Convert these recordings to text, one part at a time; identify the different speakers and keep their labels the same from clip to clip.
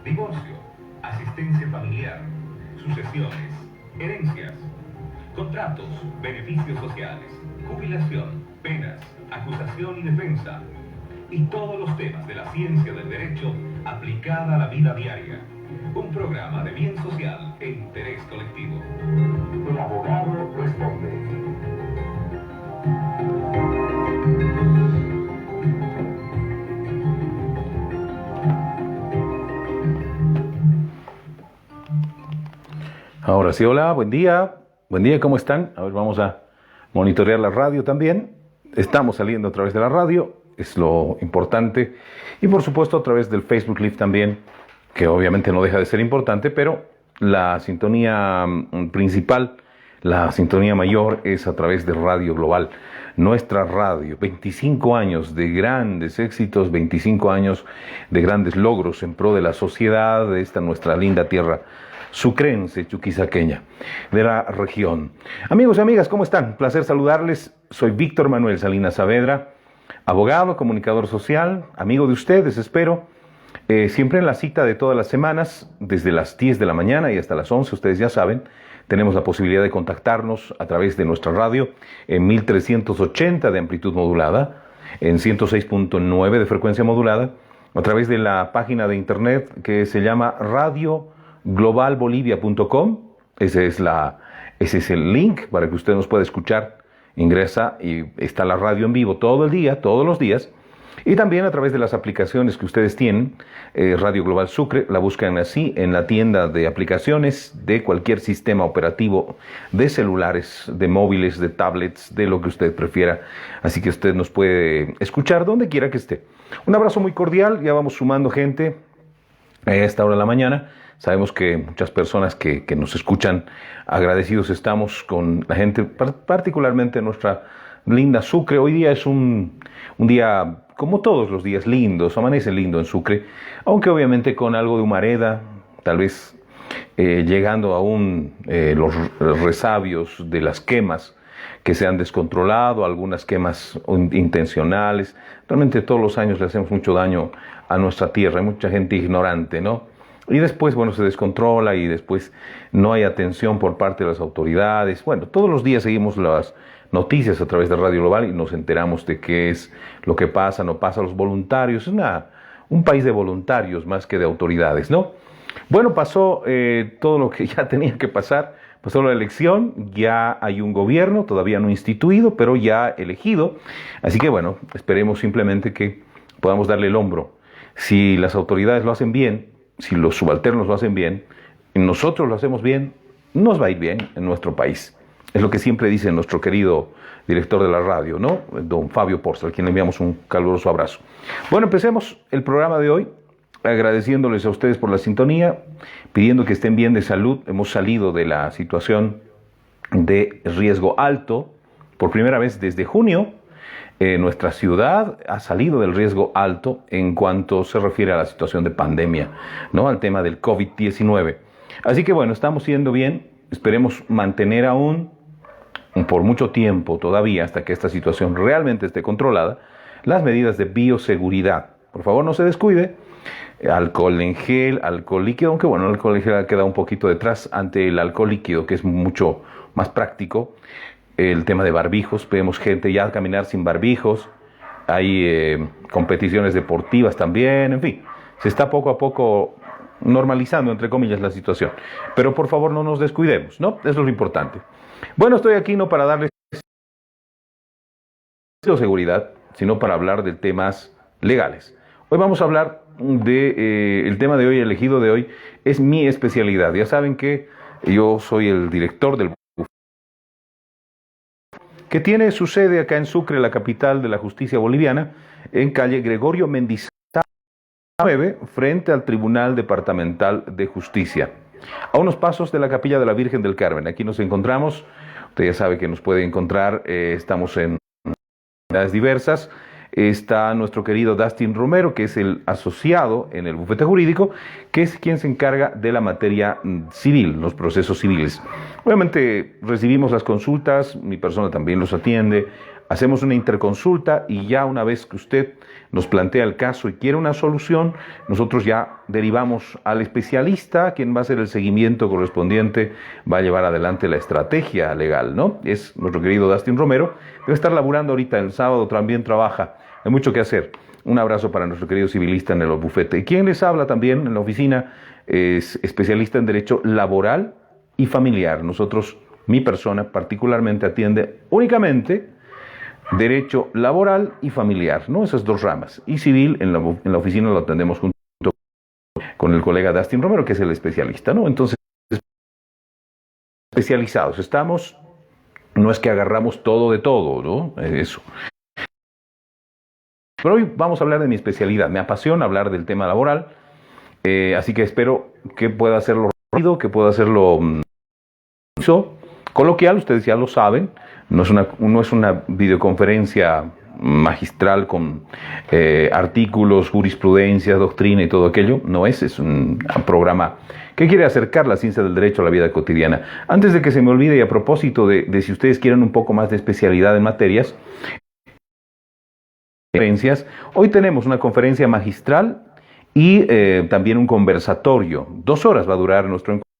Speaker 1: divorcio, asistencia familiar, sucesiones, herencias, contratos, beneficios sociales, jubilación, penas, acusación y defensa, y todos los temas de la ciencia del derecho aplicada a la vida diaria. Un programa de bien social e interés colectivo. El abogado responde.
Speaker 2: Ahora sí, hola, buen día, ¿cómo están? A ver, vamos a monitorear la radio también. Estamos saliendo a través de la radio, es lo importante, y por supuesto a través del Facebook Live también, que obviamente no deja de ser importante, pero la sintonía principal, la sintonía mayor es a través de Radio Global, nuestra radio. 25 años de grandes éxitos, 25 años de grandes logros en pro de la sociedad de esta nuestra linda tierra sucrense, chuquisaqueña, de la región. Amigos y amigas, ¿cómo están? Placer saludarles. Soy Víctor Manuel Salinas Saavedra, abogado, comunicador social, amigo de ustedes, espero. Siempre en la cita de todas las semanas, desde las 10 de la mañana y hasta las 11, ustedes ya saben, tenemos la posibilidad de contactarnos a través de nuestra radio en 1380 de amplitud modulada, en 106.9 de frecuencia modulada, a través de la página de internet que se llama radioglobalbolivia.com. Ese es el link para que usted nos pueda escuchar. Ingresa y está la radio en vivo todo el día, todos los días. Y también a través de las aplicaciones que ustedes tienen, Radio Global Sucre, la buscan así en la tienda de aplicaciones de cualquier sistema operativo de celulares, de móviles, de tablets, de lo que usted prefiera. Así que usted nos puede escuchar donde quiera que esté. Un abrazo muy cordial, ya vamos sumando gente a esta hora de la mañana. Sabemos que muchas personas que nos escuchan, agradecidos estamos con la gente, particularmente nuestra linda Sucre. Hoy día es un día, como todos los días, lindos, amanece lindo en Sucre, aunque obviamente con algo de humareda, tal vez llegando aún los resabios de las quemas que se han descontrolado, algunas quemas intencionales. Realmente todos los años le hacemos mucho daño a nuestra tierra, hay mucha gente ignorante, ¿no? Y después, bueno, se descontrola y después no hay atención por parte de las autoridades. Bueno, todos los días seguimos las noticias a través de Radio Global y nos enteramos de qué es lo que pasa, no pasa. Los voluntarios, es un país de voluntarios más que de autoridades, ¿no? Bueno, pasó todo lo que ya tenía que pasar. Pasó la elección, ya hay un gobierno, todavía no instituido, pero ya elegido. Así que, bueno, esperemos simplemente que podamos darle el hombro. Si las autoridades lo hacen bien, si los subalternos lo hacen bien, y nosotros lo hacemos bien, nos va a ir bien en nuestro país. Es lo que siempre dice nuestro querido director de la radio, ¿no? Don Fabio Porza, a quien le enviamos un caluroso abrazo. Bueno, empecemos el programa de hoy agradeciéndoles a ustedes por la sintonía, pidiendo que estén bien de salud. Hemos salido de la situación de riesgo alto por primera vez desde junio. Nuestra ciudad ha salido del riesgo alto en cuanto se refiere a la situación de pandemia, ¿no? Al tema del COVID-19. Así que bueno, estamos yendo bien. Esperemos mantener aún por mucho tiempo todavía, hasta que esta situación realmente esté controlada, las medidas de bioseguridad. Por favor, no se descuide. Alcohol en gel, alcohol líquido, aunque bueno, el alcohol en gel ha quedado un poquito detrás ante el alcohol líquido, que es mucho más práctico. El tema de barbijos, vemos gente ya caminar sin barbijos, hay competiciones deportivas también, en fin, se está poco a poco normalizando, entre comillas, la situación. Pero por favor no nos descuidemos, ¿no? Eso es lo importante. Bueno, estoy aquí no para darles seguridad, sino para hablar de temas legales. Hoy vamos a hablar el tema de hoy, elegido de hoy, es mi especialidad. Ya saben que yo soy el director del que tiene su sede acá en Sucre, la capital de la justicia boliviana, en calle Gregorio Mendizábal 9, frente al Tribunal Departamental de Justicia, a unos pasos de la Capilla de la Virgen del Carmen. Aquí nos encontramos, usted ya sabe que nos puede encontrar, estamos en comunidades diversas. Está nuestro querido Dustin Romero, que es el asociado en el bufete jurídico, que es quien se encarga de la materia civil, los procesos civiles. Obviamente recibimos las consultas, mi persona también los atiende, hacemos una interconsulta y ya una vez que usted nos plantea el caso y quiere una solución, nosotros ya derivamos al especialista, quien va a hacer el seguimiento correspondiente, va a llevar adelante la estrategia legal, ¿no? Es nuestro querido Dustin Romero, debe estar laburando ahorita, el sábado también trabaja, hay mucho que hacer. Un abrazo para nuestro querido civilista en el bufete. Y quien les habla también en la oficina es especialista en derecho laboral y familiar. Nosotros, mi persona particularmente atiende únicamente derecho laboral y familiar, ¿no? Esas dos ramas. Y civil, en la oficina lo atendemos junto con el colega Dustin Romero, que es el especialista, ¿no? Entonces, especializados estamos, no es que agarramos todo de todo, ¿no? Eso. Pero hoy vamos a hablar de mi especialidad. Me apasiona hablar del tema laboral, así que espero que pueda hacerlo rápido, que pueda hacerlo coloquial, ustedes ya lo saben, no es una videoconferencia magistral con artículos, jurisprudencia, doctrina y todo aquello, no es un programa que quiere acercar la ciencia del derecho a la vida cotidiana. Antes de que se me olvide, y a propósito de si ustedes quieren un poco más de especialidad en materias, hoy tenemos una conferencia magistral y también un conversatorio. 2 horas va a durar nuestro encuentro.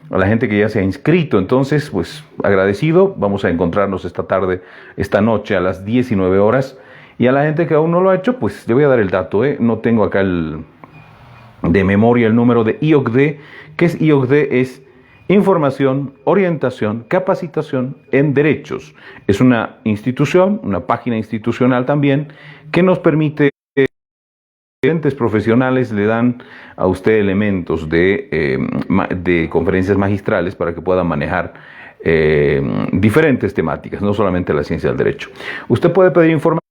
Speaker 2: A la gente que ya se ha inscrito, entonces, pues agradecido, vamos a encontrarnos esta noche a las 19 horas. Y a la gente que aún no lo ha hecho, pues le voy a dar el dato, no tengo acá de memoria el número de IOCDE. ¿Qué es IOCDE? Es Información, Orientación, Capacitación en Derechos. Es una institución, una página institucional también, que nos permite, diferentes profesionales le dan a usted elementos de conferencias magistrales para que pueda manejar diferentes temáticas, no solamente la ciencia del derecho. Usted puede pedir información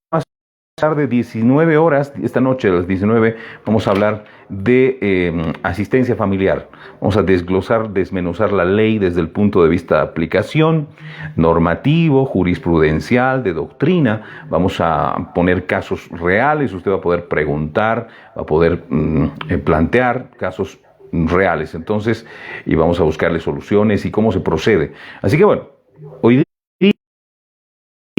Speaker 2: de 19 horas, esta noche a las 19 vamos a hablar de asistencia familiar. Vamos a desmenuzar la ley desde el punto de vista de aplicación, normativo, jurisprudencial, de doctrina. Vamos a poner casos reales, usted va a poder preguntar, va a poder plantear casos reales. Entonces, y vamos a buscarle soluciones y cómo se procede. Así que bueno, hoy día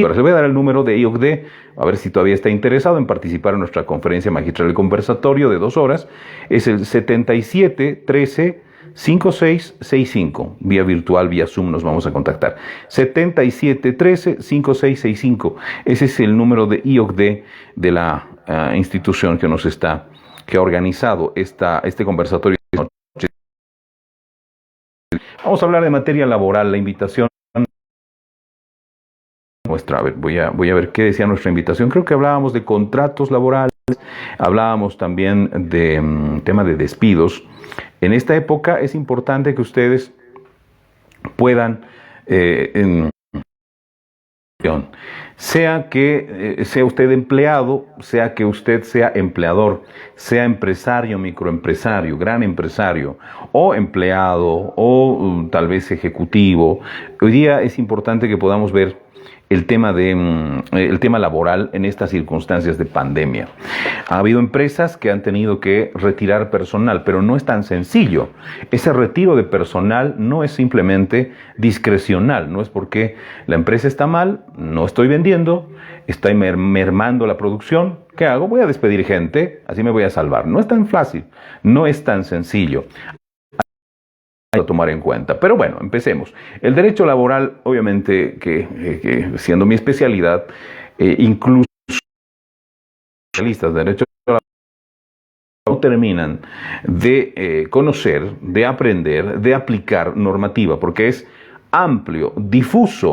Speaker 2: ahora le voy a dar el número de IOCDE, a ver si todavía está interesado en participar en nuestra conferencia magistral y conversatorio de 2 horas. Es el 7713-5665. Vía virtual, vía Zoom nos vamos a contactar. 7713-5665. Ese es el número de IOCDE de la institución que ha organizado este conversatorio. Vamos a hablar de materia laboral, la invitación. A ver, voy a ver qué decía nuestra invitación. Creo que hablábamos de contratos laborales, hablábamos también de tema de despidos. En esta época es importante que ustedes puedan, sea que sea usted empleado, sea que usted sea empleador, sea empresario, microempresario, gran empresario, o empleado, o tal vez ejecutivo. Hoy día es importante que podamos ver el tema laboral en estas circunstancias de pandemia. Ha habido empresas que han tenido que retirar personal, pero no es tan sencillo. Ese retiro de personal no es simplemente discrecional, no es porque la empresa está mal, no estoy vendiendo, estoy mermando la producción. ¿Qué hago? Voy a despedir gente, así me voy a salvar. No es tan fácil, no es tan sencillo a tomar en cuenta. Pero bueno, empecemos. El derecho laboral, obviamente, que siendo mi especialidad, incluso especialistas de derecho laboral no terminan de conocer, de aprender, de aplicar normativa, porque es amplio, difuso.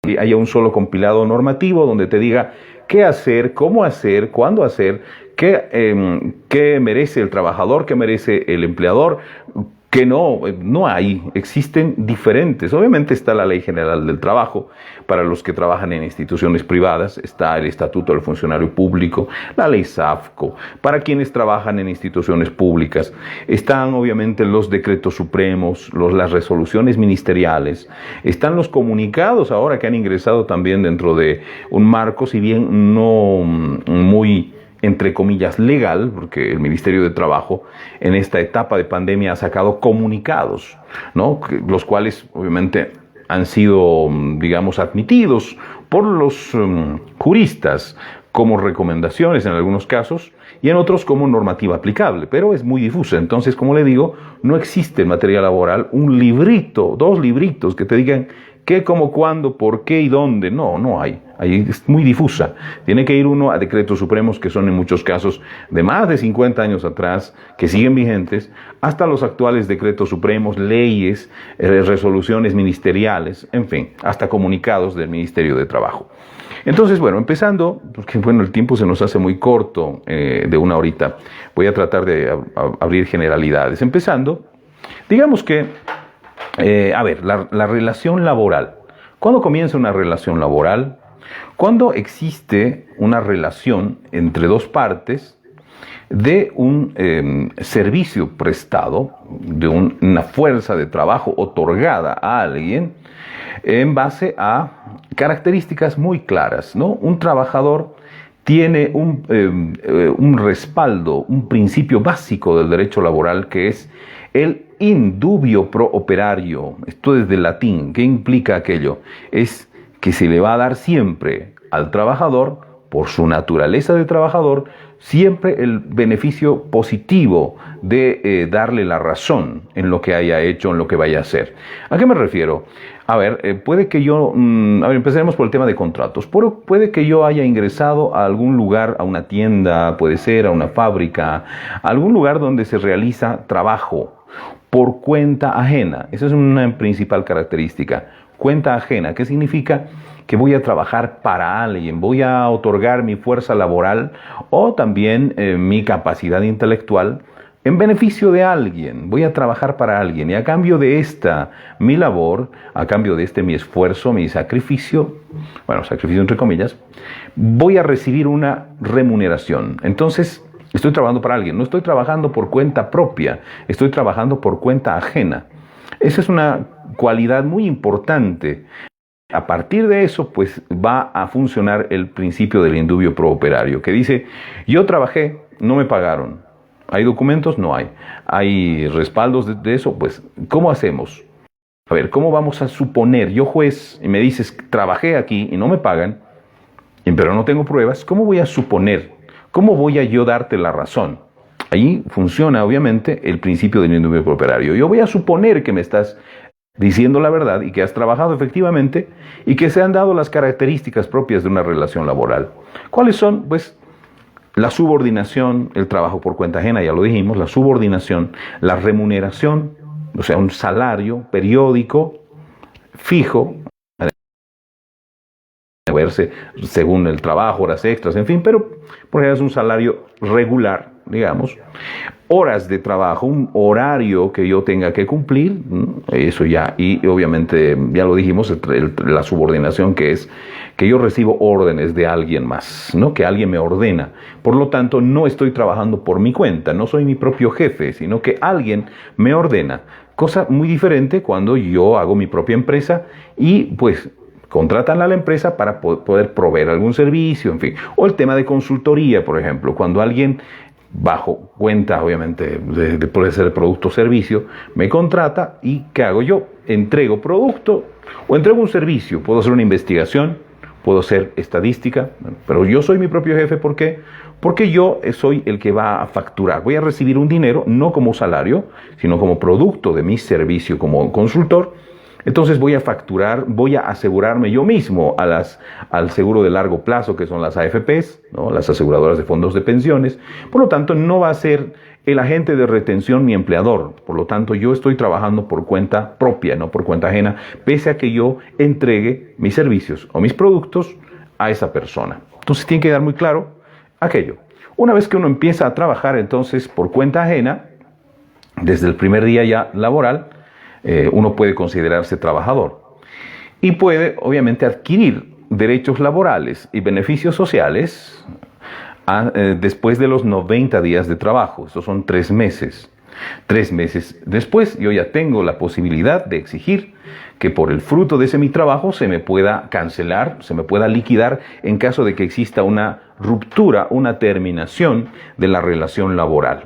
Speaker 2: Y haya un solo compilado normativo donde te diga qué hacer, cómo hacer, cuándo hacer, qué merece el trabajador, qué merece el empleador, que no hay, existen diferentes. Obviamente está la Ley General del Trabajo para los que trabajan en instituciones privadas, está el Estatuto del Funcionario Público, la Ley SAFCO, para quienes trabajan en instituciones públicas. Están obviamente los decretos supremos, las resoluciones ministeriales, están los comunicados ahora que han ingresado también dentro de un marco, si bien no muy entre comillas, legal, porque el Ministerio de Trabajo en esta etapa de pandemia ha sacado comunicados, ¿no? Los cuales obviamente han sido, digamos, admitidos por los juristas como recomendaciones en algunos casos y en otros como normativa aplicable, pero es muy difusa. Entonces, como le digo, no existe en materia laboral un librito, 2 libritos que te digan qué, cómo, cuándo, por qué y dónde. No hay. Ahí es muy difusa. Tiene que ir uno a decretos supremos que son en muchos casos de más de 50 años atrás, que siguen vigentes, hasta los actuales decretos supremos, leyes, resoluciones ministeriales, en fin, hasta comunicados del Ministerio de Trabajo. Entonces, bueno, empezando, porque bueno, el tiempo se nos hace muy corto, de 1 horita, voy a tratar de abrir generalidades. Empezando, digamos que, a ver, la relación laboral. ¿Cuándo comienza una relación laboral? Cuando existe una relación entre 2 partes de un servicio prestado, de una fuerza de trabajo otorgada a alguien en base a características muy claras, ¿no? Un trabajador tiene un respaldo, un principio básico del derecho laboral que es el in dubio pro operario. Esto es del latín. ¿Qué implica aquello? Es que se le va a dar siempre al trabajador, por su naturaleza de trabajador, siempre el beneficio positivo de darle la razón en lo que haya hecho, en lo que vaya a hacer. ¿A qué me refiero? A ver, puede que yo, empezaremos por el tema de contratos. Puede que yo haya ingresado a algún lugar, a una tienda, puede ser, a una fábrica, a algún lugar donde se realiza trabajo por cuenta ajena. Esa es una principal característica. Cuenta ajena. ¿Qué significa? Que voy a trabajar para alguien, voy a otorgar mi fuerza laboral o también mi capacidad intelectual en beneficio de alguien. Voy a trabajar para alguien y a cambio de mi labor, a cambio de mi esfuerzo, mi sacrificio, bueno, sacrificio entre comillas, voy a recibir una remuneración. Entonces, estoy trabajando para alguien, no estoy trabajando por cuenta propia, estoy trabajando por cuenta ajena. Esa es una cualidad muy importante. A partir de eso, pues va a funcionar el principio del in dubio pro operario, que dice, yo trabajé, no me pagaron. ¿Hay documentos? No hay. ¿Hay respaldos de eso? Pues, ¿cómo hacemos? A ver, ¿cómo vamos a suponer? Yo juez, y me dices, trabajé aquí y no me pagan, pero no tengo pruebas. ¿Cómo voy a suponer? ¿Cómo voy a yo darte la razón? Ahí funciona, obviamente, el principio del in dubio pro operario. Yo voy a suponer que me estás diciendo la verdad y que has trabajado efectivamente y que se han dado las características propias de una relación laboral. ¿Cuáles son? Pues la subordinación, el trabajo por cuenta ajena, ya lo dijimos, la subordinación, la remuneración, o sea, un salario periódico, fijo, verse según el trabajo, horas extras, en fin, pero por ejemplo es un salario regular, digamos, horas de trabajo, un horario que yo tenga que cumplir, eso ya, y obviamente ya lo dijimos, la subordinación que es que yo recibo órdenes de alguien más, ¿no? Que alguien me ordena. Por lo tanto, no estoy trabajando por mi cuenta, no soy mi propio jefe, sino que alguien me ordena. Cosa muy diferente cuando yo hago mi propia empresa y pues contratan a la empresa para poder proveer algún servicio, en fin. O el tema de consultoría, por ejemplo, cuando alguien bajo cuenta, obviamente, de poder ser producto o servicio, me contrata y ¿qué hago yo? Entrego producto o entrego un servicio. Puedo hacer una investigación, puedo hacer estadística, pero yo soy mi propio jefe. ¿Por qué? Porque yo soy el que va a facturar. Voy a recibir un dinero, no como salario, sino como producto de mi servicio como consultor. Entonces voy a facturar, voy a asegurarme yo mismo al seguro de largo plazo, que son las AFPs, ¿no? Las aseguradoras de fondos de pensiones. Por lo tanto, no va a ser el agente de retención mi empleador. Por lo tanto, yo estoy trabajando por cuenta propia, no por cuenta ajena, pese a que yo entregue mis servicios o mis productos a esa persona. Entonces tiene que quedar muy claro aquello. Una vez que uno empieza a trabajar entonces por cuenta ajena, desde el primer día ya laboral, uno puede considerarse trabajador y puede obviamente adquirir derechos laborales y beneficios sociales después de los 90 días de trabajo. Estos son 3 meses. 3 meses después yo ya tengo la posibilidad de exigir que por el fruto de ese mi trabajo se me pueda cancelar, se me pueda liquidar en caso de que exista una ruptura, una terminación de la relación laboral.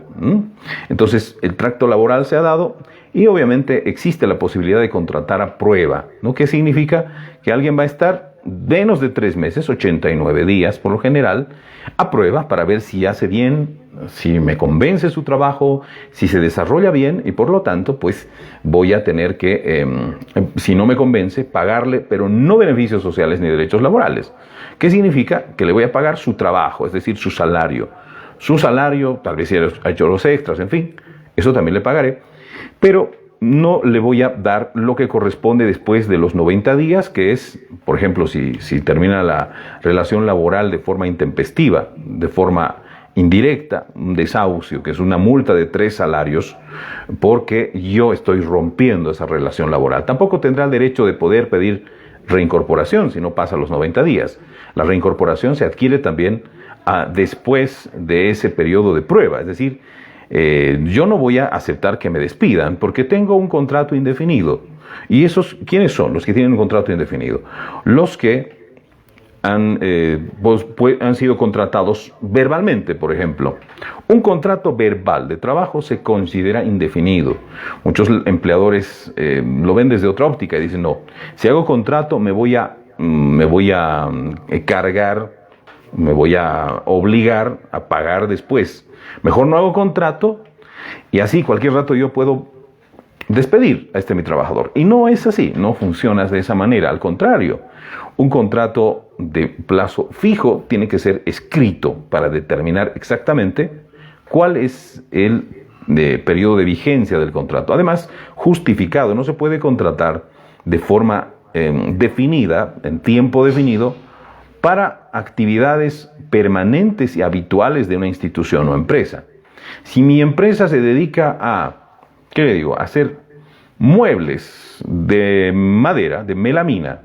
Speaker 2: Entonces el tracto laboral se ha dado y obviamente existe la posibilidad de contratar a prueba, ¿no? ¿Qué significa? Que alguien va a estar menos de 3 meses, 89 días por lo general, a prueba para ver si hace bien, si me convence su trabajo, si se desarrolla bien y por lo tanto pues voy a tener que, si no me convence, pagarle, pero no beneficios sociales ni derechos laborales. ¿Qué significa? Que le voy a pagar su trabajo, es decir, su salario. Su salario, tal vez si ha hecho los extras, en fin, eso también le pagaré, pero no le voy a dar lo que corresponde después de los 90 días, que es, por ejemplo, si termina la relación laboral de forma intempestiva, de forma indirecta, un desahucio, que es una multa de 3 salarios, porque yo estoy rompiendo esa relación laboral. Tampoco tendrá el derecho de poder pedir reincorporación si no pasa los 90 días. La reincorporación se adquiere también después de ese periodo de prueba, es decir, yo no voy a aceptar que me despidan porque tengo un contrato indefinido. ¿Y esos quiénes son los que tienen un contrato indefinido? Los que han sido contratados verbalmente, por ejemplo. Un contrato verbal de trabajo se considera indefinido. Muchos empleadores lo ven desde otra óptica y dicen, no, si hago contrato me voy a cargar, me voy a obligar a pagar después. Mejor no hago contrato y así cualquier rato yo puedo despedir a mi trabajador. Y no es así, no funciona de esa manera. Al contrario, un contrato de plazo fijo tiene que ser escrito para determinar exactamente cuál es el periodo de vigencia del contrato. Además, justificado, no se puede contratar de forma definida, en tiempo definido, para actividades permanentes y habituales de una institución o empresa. Si mi empresa se dedica a, ¿qué le digo?, a hacer muebles de madera, de melamina,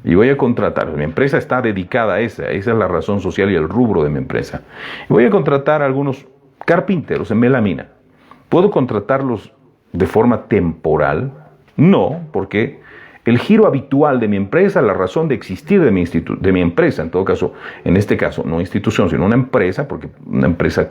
Speaker 2: y voy a contratar, mi empresa está dedicada a esa es la razón social y el rubro de mi empresa, y voy a contratar a algunos carpinteros en melamina. ¿Puedo contratarlos de forma temporal? No, porque el giro habitual de mi empresa, la razón de existir de mi empresa, en todo caso, en este caso, no institución, sino una empresa, porque una empresa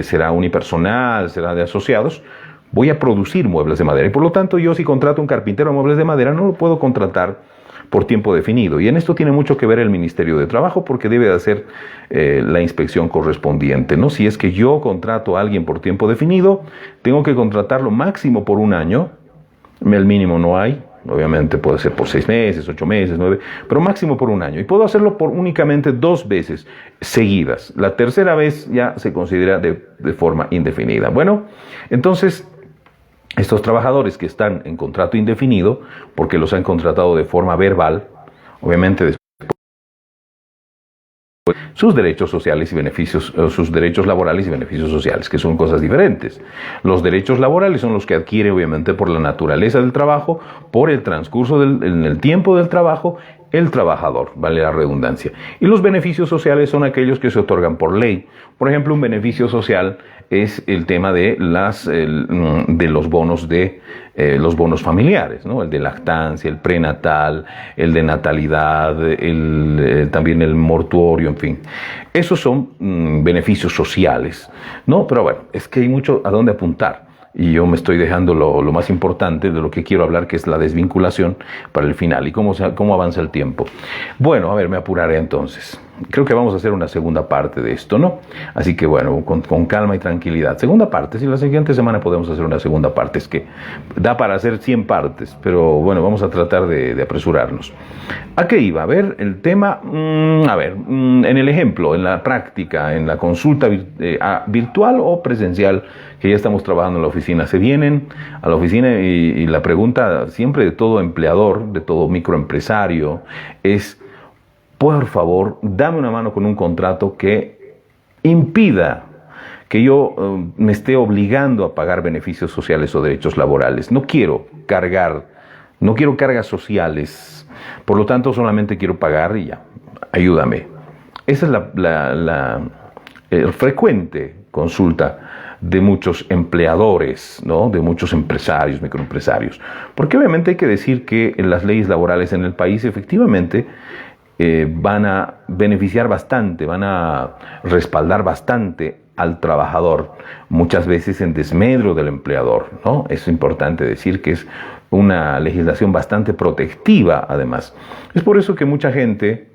Speaker 2: será unipersonal, será de asociados, voy a producir muebles de madera. Y por lo tanto, yo si contrato un carpintero de muebles de madera, no lo puedo contratar por tiempo definido. Y en esto tiene mucho que ver el Ministerio de Trabajo, porque debe de hacer la inspección correspondiente, ¿no? Si es que yo contrato a alguien por tiempo definido, tengo que contratarlo máximo por 1 año. El mínimo no hay, obviamente puede ser por 6 meses, 8 meses, 9, pero máximo por 1 año. Y puedo hacerlo por únicamente 2 veces seguidas. La tercera vez ya se considera de forma indefinida. Bueno, entonces, estos trabajadores que están en contrato indefinido, porque los han contratado de forma verbal, obviamente después sus derechos sociales y beneficios, sus derechos laborales y beneficios sociales, que son cosas diferentes. Los derechos laborales son los que adquiere obviamente por la naturaleza del trabajo, por el transcurso en el tiempo del trabajo, el trabajador, vale la redundancia. Y los beneficios sociales son aquellos que se otorgan por ley. Por ejemplo, un beneficio social es el tema de los bonos los bonos familiares, ¿no? El de lactancia, el prenatal, el de natalidad, también el mortuorio, en fin. Esos son beneficios sociales, ¿no? Pero bueno, es que hay mucho a dónde apuntar. Y yo me estoy dejando lo más importante de lo que quiero hablar, que es la desvinculación para el final y cómo avanza el tiempo. Bueno, a ver, me apuraré entonces. Creo que vamos a hacer una segunda parte de esto, ¿no? Así que bueno, con calma y tranquilidad. Segunda parte, si la siguiente semana podemos hacer una segunda parte. Es que da para hacer 100 partes, pero bueno, vamos a tratar de apresurarnos. ¿A qué iba? A ver, el tema, en el ejemplo, en la práctica, en la consulta virtual o presencial, que ya estamos trabajando en la oficina. Se vienen a la oficina y la pregunta siempre de todo empleador, de todo microempresario, es: por favor, dame una mano con un contrato que impida que yo me esté obligando a pagar beneficios sociales o derechos laborales. No quiero cargas sociales, por lo tanto solamente quiero pagar y ya, ayúdame. Esa es frecuente consulta de muchos empleadores, ¿no? De muchos empresarios, microempresarios. Porque obviamente hay que decir que las leyes laborales en el país efectivamente van a beneficiar bastante, van a respaldar bastante al trabajador, muchas veces en desmedro del empleador, ¿no? Es importante decir que es una legislación bastante protectiva, además. Es por eso que mucha gente,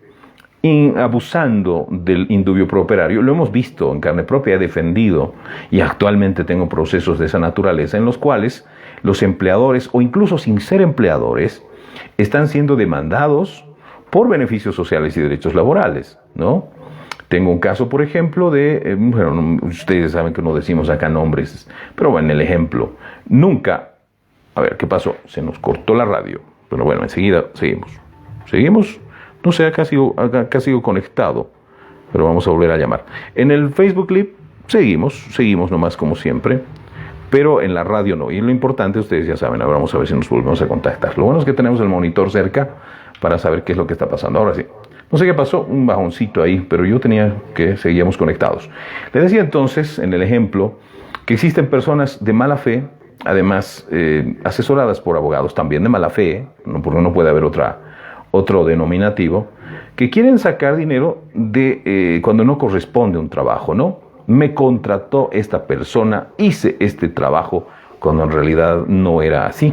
Speaker 2: abusando del indubio pro operario, lo hemos visto en carne propia, he defendido, y actualmente tengo procesos de esa naturaleza en los cuales los empleadores, o incluso sin ser empleadores, están siendo demandados por beneficios sociales y derechos laborales, ¿no? Tengo un caso, por ejemplo, bueno, ustedes saben que no decimos acá nombres, pero bueno, el ejemplo, nunca, a ver, ¿qué pasó? Se nos cortó la radio, pero bueno, enseguida seguimos, no sé, acá sigo conectado, pero vamos a volver a llamar. En el Facebook Live seguimos nomás como siempre, pero en la radio no, y lo importante, ustedes ya saben, ahora vamos a ver si nos volvemos a contactar. Lo bueno es que tenemos el monitor cerca para saber qué es lo que está pasando. Ahora sí. No sé qué pasó, un bajoncito ahí, pero yo tenía que seguíamos conectados. Le decía entonces, en el ejemplo, que existen personas de mala fe, además asesoradas por abogados también de mala fe, ¿no? Porque no puede haber otro denominativo, que quieren sacar dinero de cuando no corresponde un trabajo, ¿no? Me contrató esta persona, hice este trabajo, cuando en realidad no era así.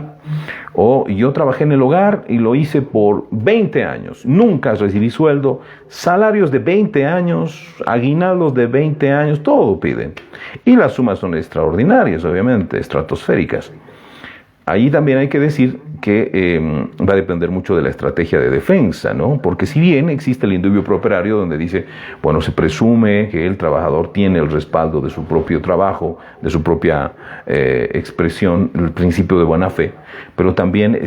Speaker 2: O yo trabajé en el hogar y lo hice por 20 años, nunca recibí sueldo, salarios de 20 años, aguinaldos de 20 años, todo piden. Y las sumas son extraordinarias, obviamente, estratosféricas. Ahí también hay que decir que va a depender mucho de la estrategia de defensa, ¿no? Porque si bien existe el indubio pro operario donde dice, bueno, se presume que el trabajador tiene el respaldo de su propio trabajo, de su propia expresión, el principio de buena fe, pero también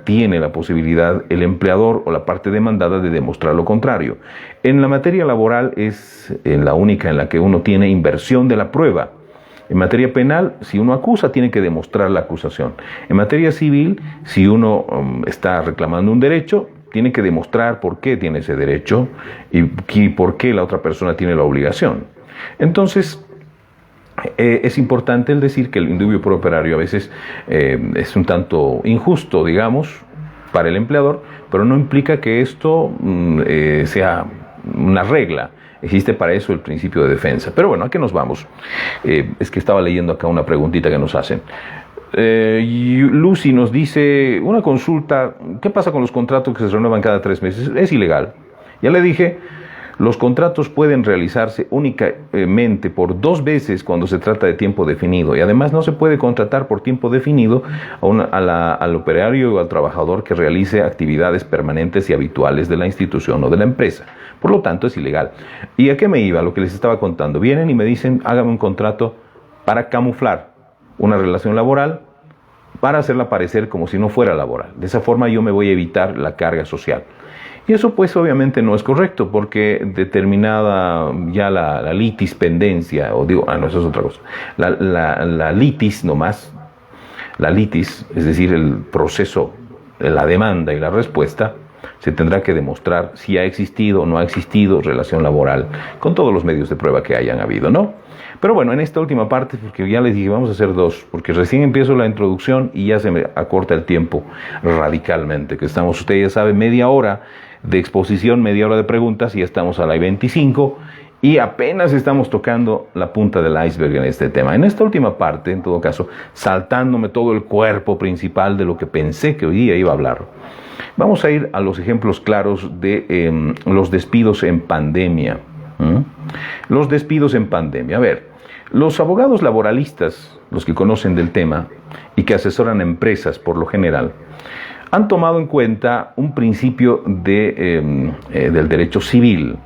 Speaker 2: tiene la posibilidad el empleador o la parte demandada de demostrar lo contrario. En la materia laboral es la única en la que uno tiene inversión de la prueba. En materia penal, si uno acusa, tiene que demostrar la acusación. En materia civil, si uno está reclamando un derecho, tiene que demostrar por qué tiene ese derecho y por qué la otra persona tiene la obligación. Entonces, es importante el decir que el indubio pro operario a veces es un tanto injusto, digamos, para el empleador, pero no implica que esto sea una regla. Existe para eso el principio de defensa. Pero bueno, ¿a qué nos vamos? Es que estaba leyendo acá una preguntita que nos hacen. Lucy nos dice, una consulta, ¿qué pasa con los contratos que se renuevan cada 3 meses? Es ilegal. Ya le dije, los contratos pueden realizarse únicamente por 2 veces cuando se trata de tiempo definido. Y además no se puede contratar por tiempo definido al operario o al trabajador que realice actividades permanentes y habituales de la institución o de la empresa. Por lo tanto, es ilegal. ¿Y a qué me iba? Lo que les estaba contando. Vienen y me dicen, hágame un contrato para camuflar una relación laboral, para hacerla parecer como si no fuera laboral. De esa forma yo me voy a evitar la carga social. Y eso pues obviamente no es correcto, porque determinada ya la litis pendencia, no, eso es otra cosa. La litis nomás, la litis, es decir, el proceso de la demanda y la respuesta, se tendrá que demostrar si ha existido o no ha existido relación laboral, con todos los medios de prueba que hayan habido, ¿no? Pero bueno, en esta última parte, porque ya les dije, vamos a hacer 2, porque recién empiezo la introducción y ya se me acorta el tiempo radicalmente, que estamos, usted ya sabe, media hora de exposición, media hora de preguntas, y ya estamos a la 25, y apenas estamos tocando la punta del iceberg en este tema. En esta última parte, en todo caso, saltándome todo el cuerpo principal de lo que pensé que hoy día iba a hablar, vamos a ir a los ejemplos claros de los despidos en pandemia. Los despidos en pandemia. A ver, los abogados laboralistas, los que conocen del tema y que asesoran a empresas por lo general, han tomado en cuenta un principio del derecho civil.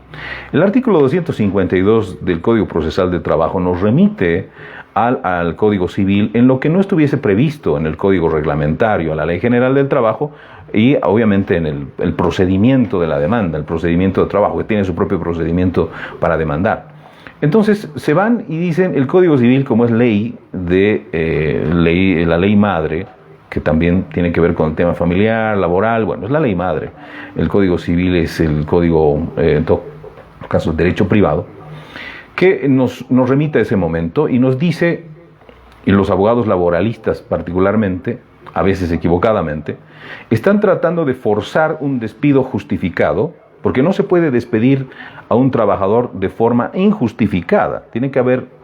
Speaker 2: El artículo 252 del Código Procesal de Trabajo nos remite al Código Civil en lo que no estuviese previsto en el Código Reglamentario, a la Ley General del Trabajo y obviamente en el procedimiento de la demanda, el procedimiento de trabajo, que tiene su propio procedimiento para demandar. Entonces se van y dicen, el Código Civil, como es la ley madre, que también tiene que ver con el tema familiar, laboral, bueno, es la ley madre. El Código Civil es el código, en todo caso, derecho privado. que nos remite a ese momento y nos dice, y los abogados laboralistas particularmente, a veces equivocadamente, están tratando de forzar un despido justificado, porque no se puede despedir a un trabajador de forma injustificada. Tiene que haber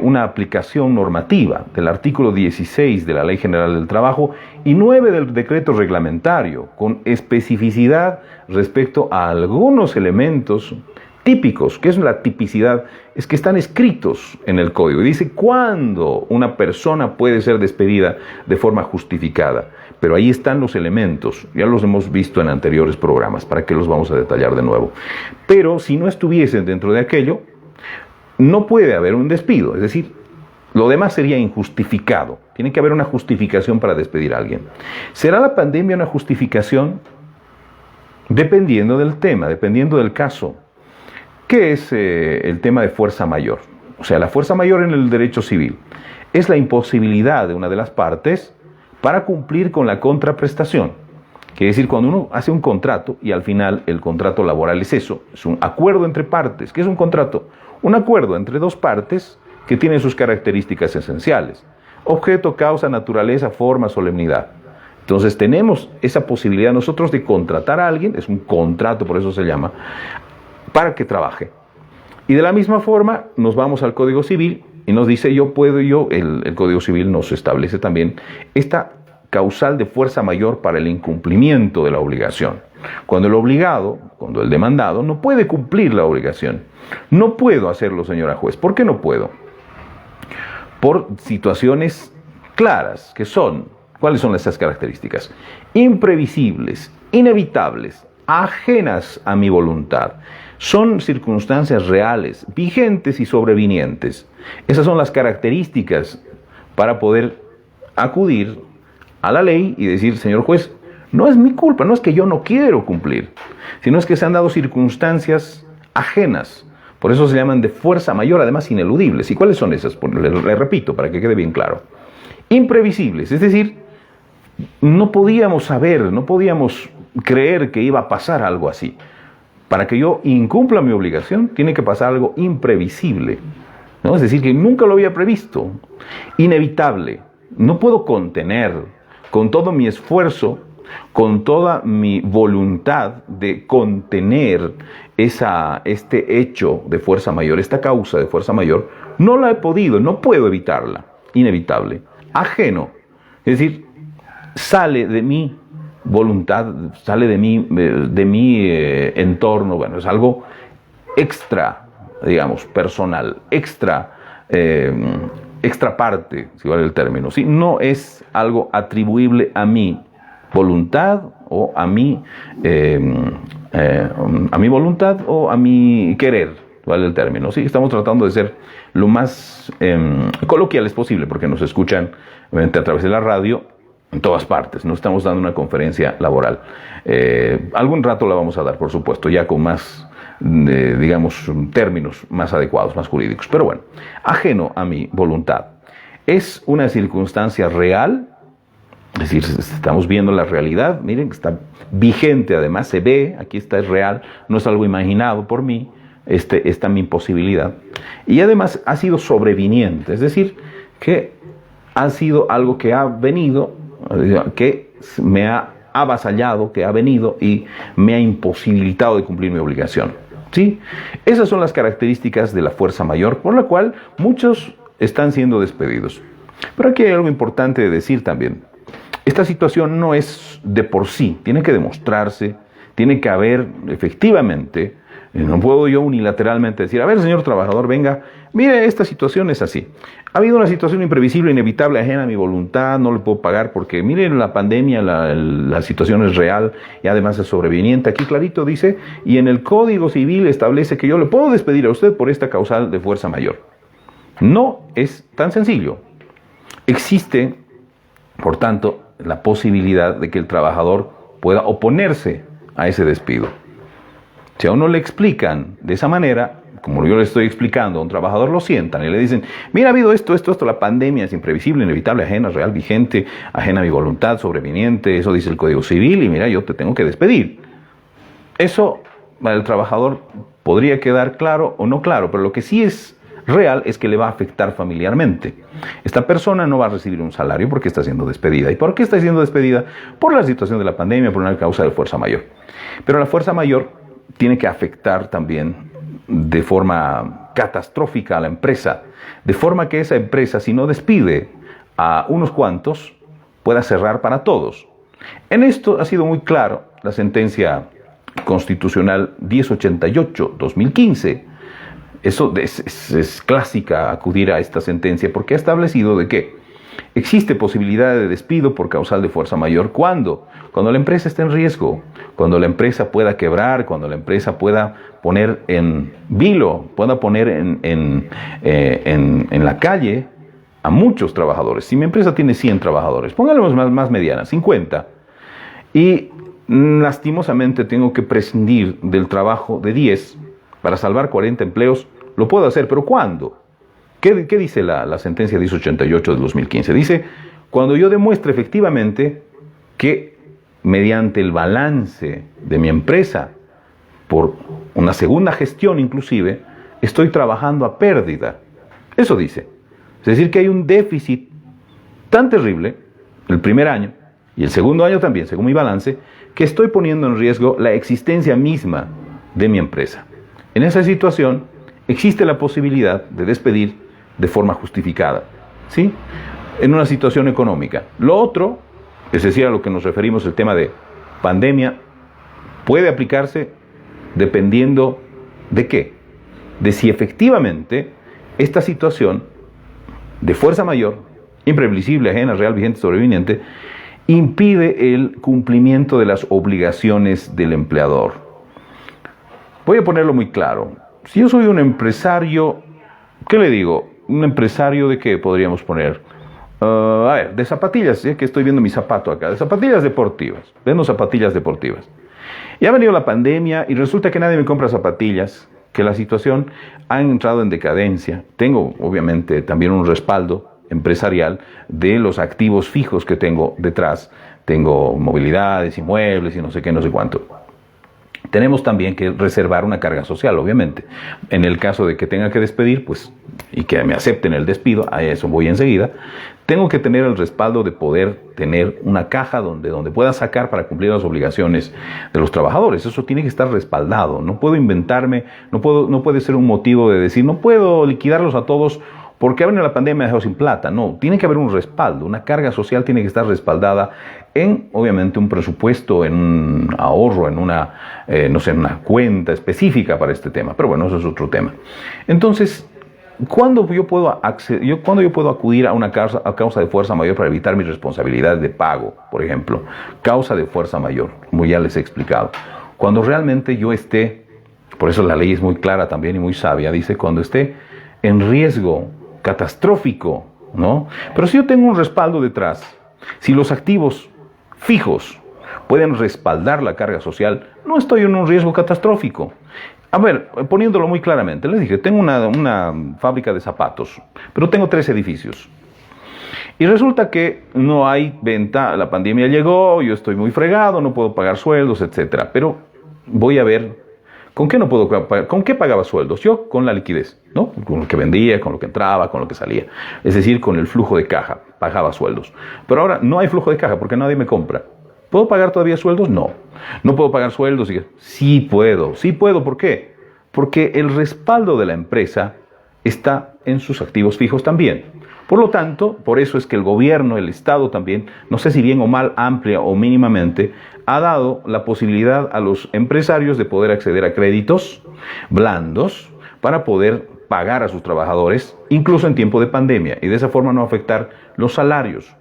Speaker 2: una aplicación normativa del artículo 16 de la Ley General del Trabajo y 9 del decreto reglamentario, con especificidad respecto a algunos elementos típicos. ¿Qué es la tipicidad? Es que están escritos en el código. Dice cuándo una persona puede ser despedida de forma justificada. Pero ahí están los elementos. Ya los hemos visto en anteriores programas. ¿Para qué los vamos a detallar de nuevo? Pero si no estuviesen dentro de aquello, no puede haber un despido. Es decir, lo demás sería injustificado. Tiene que haber una justificación para despedir a alguien. ¿Será la pandemia una justificación? Dependiendo del tema, dependiendo del caso. ¿Qué es el tema de fuerza mayor? O sea, la fuerza mayor en el derecho civil es la imposibilidad de una de las partes para cumplir con la contraprestación. Quiere decir, cuando uno hace un contrato y al final el contrato laboral es eso, es un acuerdo entre partes. ¿Qué es un contrato? Un acuerdo entre dos partes que tienen sus características esenciales: objeto, causa, naturaleza, forma, solemnidad. Entonces tenemos esa posibilidad nosotros de contratar a alguien, es un contrato, por eso se llama, para que trabaje. Y de la misma forma nos vamos al Código Civil y nos dice el Código Civil nos establece también esta causal de fuerza mayor para el incumplimiento de la obligación. Cuando el obligado, cuando el demandado no puede cumplir la obligación. No puedo hacerlo, señora juez. ¿Por qué no puedo? Por situaciones claras, que son, ¿cuáles son esas características? Imprevisibles, inevitables, ajenas a mi voluntad. Son circunstancias reales, vigentes y sobrevinientes. Esas son las características para poder acudir a la ley y decir, señor juez, no es mi culpa, no es que yo no quiero cumplir, sino es que se han dado circunstancias ajenas. Por eso se llaman de fuerza mayor, además ineludibles. ¿Y cuáles son esas? Le repito, para que quede bien claro. Imprevisibles, es decir, no podíamos saber, no podíamos creer que iba a pasar algo así. Para que yo incumpla mi obligación, tiene que pasar algo imprevisible, ¿no? Es decir, que nunca lo había previsto. Inevitable. No puedo contener con todo mi esfuerzo, con toda mi voluntad de contener este hecho de fuerza mayor, esta causa de fuerza mayor. No la he podido, no puedo evitarla. Inevitable. Ajeno. Es decir, sale de mi voluntad, sale de mi entorno. Bueno, es algo extra, digamos, personal, extra parte, si vale el término, ¿sí? No es algo atribuible a mi voluntad o a mi voluntad o a mi querer, vale el término, ¿sí? Estamos tratando de ser lo más coloquiales posible, porque nos escuchan a través de la radio en todas partes. No estamos dando una conferencia laboral. Algún rato la vamos a dar, por supuesto, ya con más, digamos, términos más adecuados, más jurídicos. Pero bueno, ajeno a mi voluntad. Es una circunstancia real, es decir, estamos viendo la realidad, miren que está vigente, además se ve, aquí está, es real, no es algo imaginado por mí, esta mi imposibilidad. Y además ha sido sobreviniente, es decir, que ha sido algo que ha venido, que me ha avasallado, que ha venido y me ha imposibilitado de cumplir mi obligación. ¿Sí? Esas son las características de la fuerza mayor, por la cual muchos están siendo despedidos. Pero aquí hay algo importante de decir también. Esta situación no es de por sí, tiene que demostrarse, tiene que haber efectivamente, no puedo yo unilateralmente decir, a ver, señor trabajador, venga, mire, esta situación es así. Ha habido una situación imprevisible, inevitable, ajena a mi voluntad, no le puedo pagar porque, miren, la pandemia, la situación es real y además es sobreviniente. Aquí clarito dice, y en el Código Civil establece que yo le puedo despedir a usted por esta causal de fuerza mayor. No es tan sencillo. Existe, por tanto, la posibilidad de que el trabajador pueda oponerse a ese despido. Si a uno le explican de esa manera, como yo le estoy explicando, a un trabajador lo sientan y le dicen, mira, ha habido esto, la pandemia es imprevisible, inevitable, ajena, real, vigente, ajena a mi voluntad, sobreviniente, eso dice el Código Civil y mira, yo te tengo que despedir. Eso, para el trabajador, podría quedar claro o no claro, pero lo que sí es real es que le va a afectar familiarmente. Esta persona no va a recibir un salario porque está siendo despedida. ¿Y por qué está siendo despedida? Por la situación de la pandemia, por una causa de fuerza mayor. Pero la fuerza mayor tiene que afectar también de forma catastrófica a la empresa, de forma que esa empresa, si no despide a unos cuantos, pueda cerrar para todos. En esto ha sido muy claro la sentencia constitucional 1088-2015. Eso es clásica acudir a esta sentencia porque ha establecido de que existe posibilidad de despido por causal de fuerza mayor. ¿Cuándo? Cuando la empresa está en riesgo, cuando la empresa pueda quebrar, cuando la empresa pueda poner en vilo, pueda poner en la calle a muchos trabajadores. Si mi empresa tiene 100 trabajadores, pónganlos más mediana, 50, y lastimosamente tengo que prescindir del trabajo de 10 para salvar 40 empleos, lo puedo hacer, pero ¿cuándo? ¿Qué dice la sentencia 1088 de 2015? Dice, cuando yo demuestre efectivamente que mediante el balance de mi empresa, por una segunda gestión inclusive, estoy trabajando a pérdida. Eso dice. Es decir, que hay un déficit tan terrible el primer año y el segundo año también, según mi balance, que estoy poniendo en riesgo la existencia misma de mi empresa. En esa situación existe la posibilidad de despedir de forma justificada, ¿sí? En una situación económica. Lo otro, es decir, a lo que nos referimos, el tema de pandemia, puede aplicarse dependiendo de qué. De si efectivamente esta situación de fuerza mayor, imprevisible, ajena, real, vigente, sobreviniente, impide el cumplimiento de las obligaciones del empleador. Voy a ponerlo muy claro. Si yo soy un empresario, ¿qué le digo? ¿Un empresario de qué podríamos poner? De zapatillas, que estoy viendo mi zapato acá, de zapatillas deportivas. Vendo zapatillas deportivas. Y ha venido la pandemia y resulta que nadie me compra zapatillas, que la situación ha entrado en decadencia. Tengo, obviamente, también un respaldo empresarial de los activos fijos que tengo detrás. Tengo movilidades, inmuebles y no sé qué, no sé cuánto. Tenemos también que reservar una carga social, obviamente. En el caso de que tenga que despedir, pues, y que me acepten el despido, a eso voy enseguida, tengo que tener el respaldo de poder tener una caja donde pueda sacar para cumplir las obligaciones de los trabajadores. Eso tiene que estar respaldado. No puedo inventarme, no puede ser un motivo de decir, no puedo liquidarlos a todos porque ha venido la pandemia y me ha dejado sin plata. No, tiene que haber un respaldo. Una carga social tiene que estar respaldada en, obviamente, un presupuesto, en un ahorro, en una, en una cuenta específica para este tema. Pero bueno, eso es otro tema. Entonces, ¿cuándo yo puedo acudir a una causa de fuerza mayor para evitar mis responsabilidades de pago, por ejemplo? Causa de fuerza mayor, como ya les he explicado. Cuando realmente yo esté, por eso la ley es muy clara también y muy sabia, dice cuando esté en riesgo catastrófico, ¿no? Pero si yo tengo un respaldo detrás, si los activos fijos pueden respaldar la carga social, no estoy en un riesgo catastrófico. A ver, poniéndolo muy claramente, les dije, tengo una fábrica de zapatos, pero tengo 3 edificios. Y resulta que no hay venta, la pandemia llegó, yo estoy muy fregado, no puedo pagar sueldos, etc. Pero voy a ver, ¿con qué no puedo pagar? ¿Con qué pagaba sueldos? Yo con la liquidez, ¿no? Con lo que vendía, con lo que entraba, con lo que salía. Es decir, con el flujo de caja, pagaba sueldos. Pero ahora no hay flujo de caja porque nadie me compra. ¿Puedo pagar todavía sueldos? No. No puedo pagar sueldos. Sí puedo. ¿Por qué? Porque el respaldo de la empresa está en sus activos fijos también. Por lo tanto, por eso es que el gobierno, el Estado también, no sé si bien o mal, amplia o mínimamente, ha dado la posibilidad a los empresarios de poder acceder a créditos blandos para poder pagar a sus trabajadores, incluso en tiempo de pandemia, y de esa forma no afectar los salarios.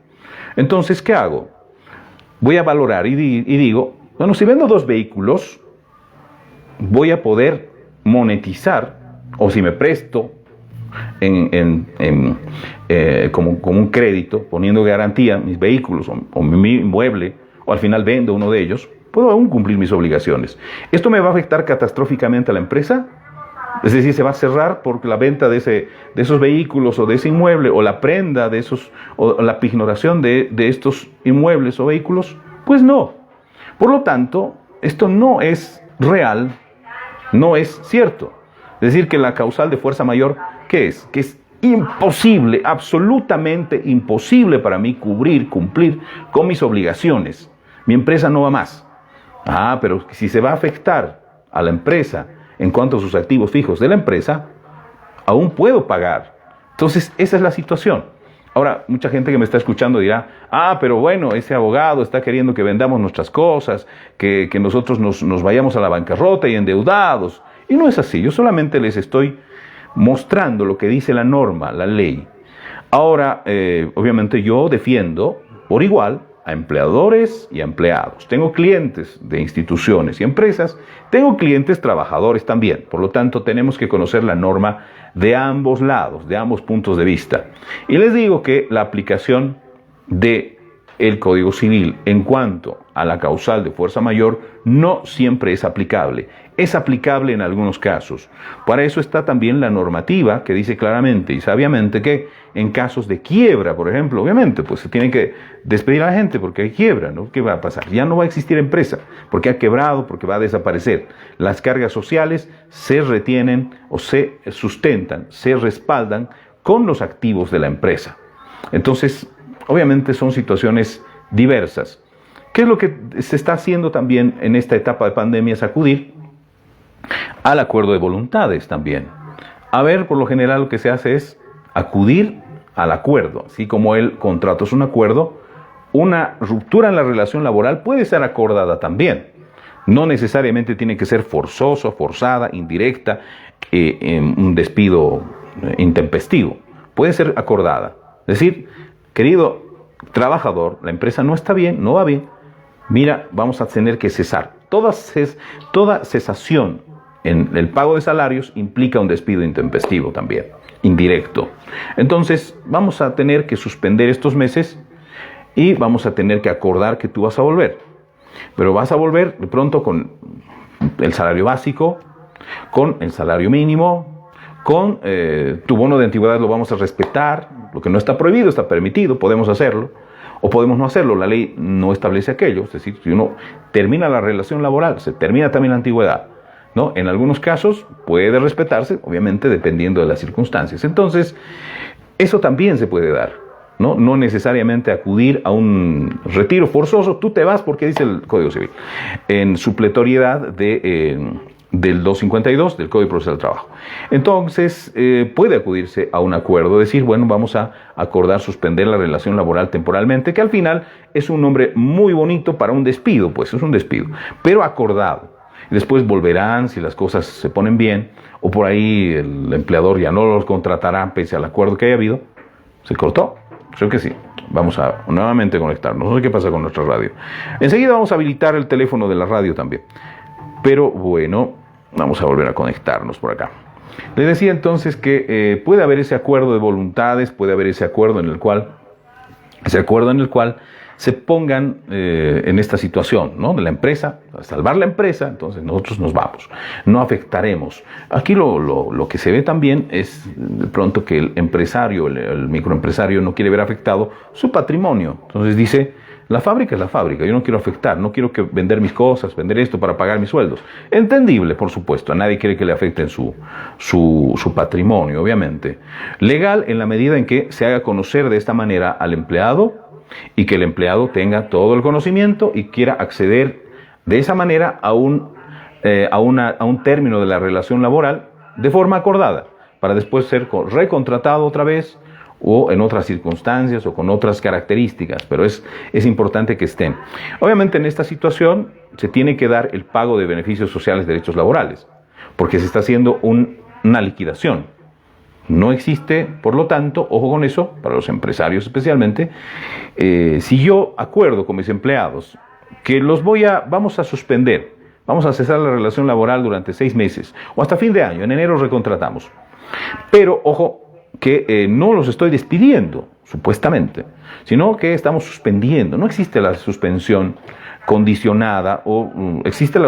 Speaker 2: Entonces, ¿qué hago? Voy a valorar y digo, bueno, si vendo 2 vehículos, voy a poder monetizar, o si me presto como un crédito, poniendo garantía mis vehículos o mi inmueble, o al final vendo uno de ellos, puedo aún cumplir mis obligaciones. ¿Esto me va a afectar catastróficamente a la empresa? Es decir, ¿se va a cerrar por la venta de esos vehículos o de ese inmueble, o la prenda de esos, o la pignoración de estos inmuebles o vehículos? Pues no. Por lo tanto, esto no es real No es cierto. Decir que la causal de fuerza mayor, ¿qué es? Que es imposible, absolutamente imposible para mí cumplir con mis obligaciones. Mi empresa no va más. Pero si se va a afectar a la empresa en cuanto a sus activos fijos de la empresa, aún puedo pagar. Entonces, esa es la situación. Ahora, mucha gente que me está escuchando dirá, pero bueno, ese abogado está queriendo que vendamos nuestras cosas, que nosotros nos vayamos a la bancarrota y endeudados. Y no es así, yo solamente les estoy mostrando lo que dice la norma, la ley. Ahora, obviamente yo defiendo por igual a empleadores y a empleados. Tengo clientes de instituciones y empresas, tengo clientes trabajadores también. Por lo tanto, tenemos que conocer la norma de ambos lados, de ambos puntos de vista. Y les digo que la aplicación del Código Civil en cuanto a la causal de fuerza mayor no siempre es aplicable. Es aplicable en algunos casos. Para eso está también la normativa que dice claramente y sabiamente que en casos de quiebra, por ejemplo, obviamente, pues se tiene que despedir a la gente porque hay quiebra, ¿no? ¿Qué va a pasar? Ya no va a existir empresa porque ha quebrado, porque va a desaparecer. Las cargas sociales se retienen o se sustentan, se respaldan con los activos de la empresa. Entonces, obviamente son situaciones diversas. ¿Qué es lo que se está haciendo también en esta etapa de pandemia? Es acudir al acuerdo de voluntades también. Por lo general lo que se hace es acudir al acuerdo. Así como el contrato es un acuerdo, una ruptura en la relación laboral puede ser acordada también. No necesariamente tiene que ser forzoso, forzada, indirecta, un despido intempestivo. Puede ser acordada. Es decir, querido trabajador, la empresa no está bien, no va bien. Mira, vamos a tener que cesar. Toda cesación en el pago de salarios implica un despido intempestivo también, indirecto. Entonces, vamos a tener que suspender estos meses y vamos a tener que acordar que tú vas a volver. Pero vas a volver de pronto con el salario básico, con el salario mínimo, con tu bono de antigüedad lo vamos a respetar. Lo que no está prohibido está permitido, podemos hacerlo. O podemos no hacerlo, la ley no establece aquello. Es decir, si uno termina la relación laboral, se termina también la antigüedad, ¿no? En algunos casos puede respetarse, obviamente dependiendo de las circunstancias. Entonces, eso también se puede dar, ¿no? No necesariamente acudir a un retiro forzoso. Tú te vas porque dice el Código Civil, en supletoriedad del 252 del Código Procesal del Trabajo. Entonces, puede acudirse a un acuerdo, decir, bueno, vamos a acordar suspender la relación laboral temporalmente, que al final es un nombre muy bonito para un despido, pues es un despido, pero acordado. Después volverán si las cosas se ponen bien, o por ahí el empleador ya no los contratará pese al acuerdo que haya habido. ¿Se cortó? Creo que sí. Vamos a nuevamente conectarnos. No sé qué pasa con nuestra radio. Enseguida vamos a habilitar el teléfono de la radio también. Pero bueno, vamos a volver a conectarnos por acá. Les decía entonces que puede haber ese acuerdo de voluntades, puede haber ese acuerdo en el cual se pongan en esta situación, ¿no? De la empresa, a salvar la empresa, entonces nosotros nos vamos, no afectaremos. Aquí lo que se ve también es de pronto que el empresario, el microempresario no quiere ver afectado su patrimonio. Entonces dice, la fábrica es la fábrica, yo no quiero afectar, no quiero que vender mis cosas, vender esto para pagar mis sueldos. Entendible, por supuesto, a nadie quiere que le afecten su patrimonio, obviamente. Legal en la medida en que se haga conocer de esta manera al empleado y que el empleado tenga todo el conocimiento y quiera acceder de esa manera a un término de la relación laboral de forma acordada, para después ser recontratado otra vez, o en otras circunstancias o con otras características, pero es importante que estén. Obviamente en esta situación se tiene que dar el pago de beneficios sociales, derechos laborales, porque se está haciendo una liquidación. No existe, por lo tanto, ojo con eso, para los empresarios especialmente, si yo acuerdo con mis empleados que vamos a suspender, vamos a cesar la relación laboral durante 6 meses, o hasta fin de año, en enero recontratamos, pero ojo, que no los estoy despidiendo, supuestamente, sino que estamos suspendiendo. No existe la suspensión condicionada o ha existido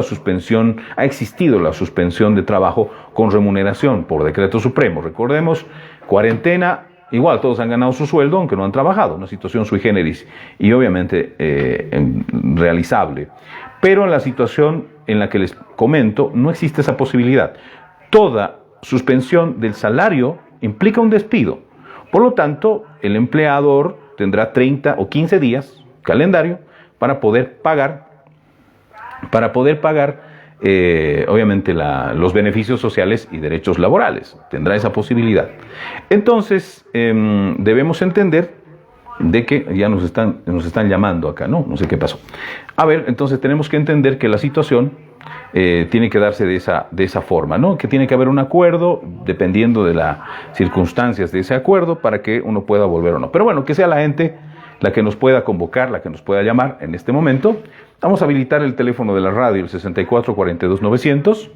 Speaker 2: la suspensión de trabajo con remuneración por decreto supremo. Recordemos, cuarentena, igual todos han ganado su sueldo aunque no han trabajado, una situación sui generis y obviamente realizable. Pero en la situación en la que les comento, no existe esa posibilidad. Toda suspensión del salario implica un despido. Por lo tanto, el empleador tendrá 30 o 15 días, calendario, para poder pagar, obviamente, los beneficios sociales y derechos laborales. Tendrá esa posibilidad. Entonces, debemos entender de que ya nos están llamando acá, ¿no? No sé qué pasó. A ver, entonces tenemos que entender que la situación tiene que darse de esa forma, ¿no? Que tiene que haber un acuerdo, dependiendo de las circunstancias de ese acuerdo, para que uno pueda volver o no. Pero bueno, que sea la gente la que nos pueda convocar, la que nos pueda llamar en este momento. Vamos a habilitar el teléfono de la radio, el 64-42-900,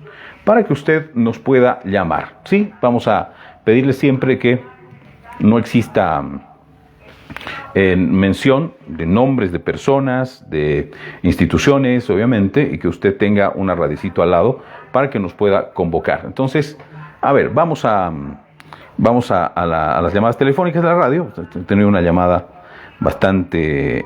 Speaker 2: para que usted nos pueda llamar, ¿sí? Vamos a pedirle siempre que no exista mención de nombres de personas, de instituciones, obviamente, y que usted tenga una radiecito al lado para que nos pueda convocar. Entonces, a ver, vamos a las llamadas telefónicas de la radio. He tenido una llamada bastante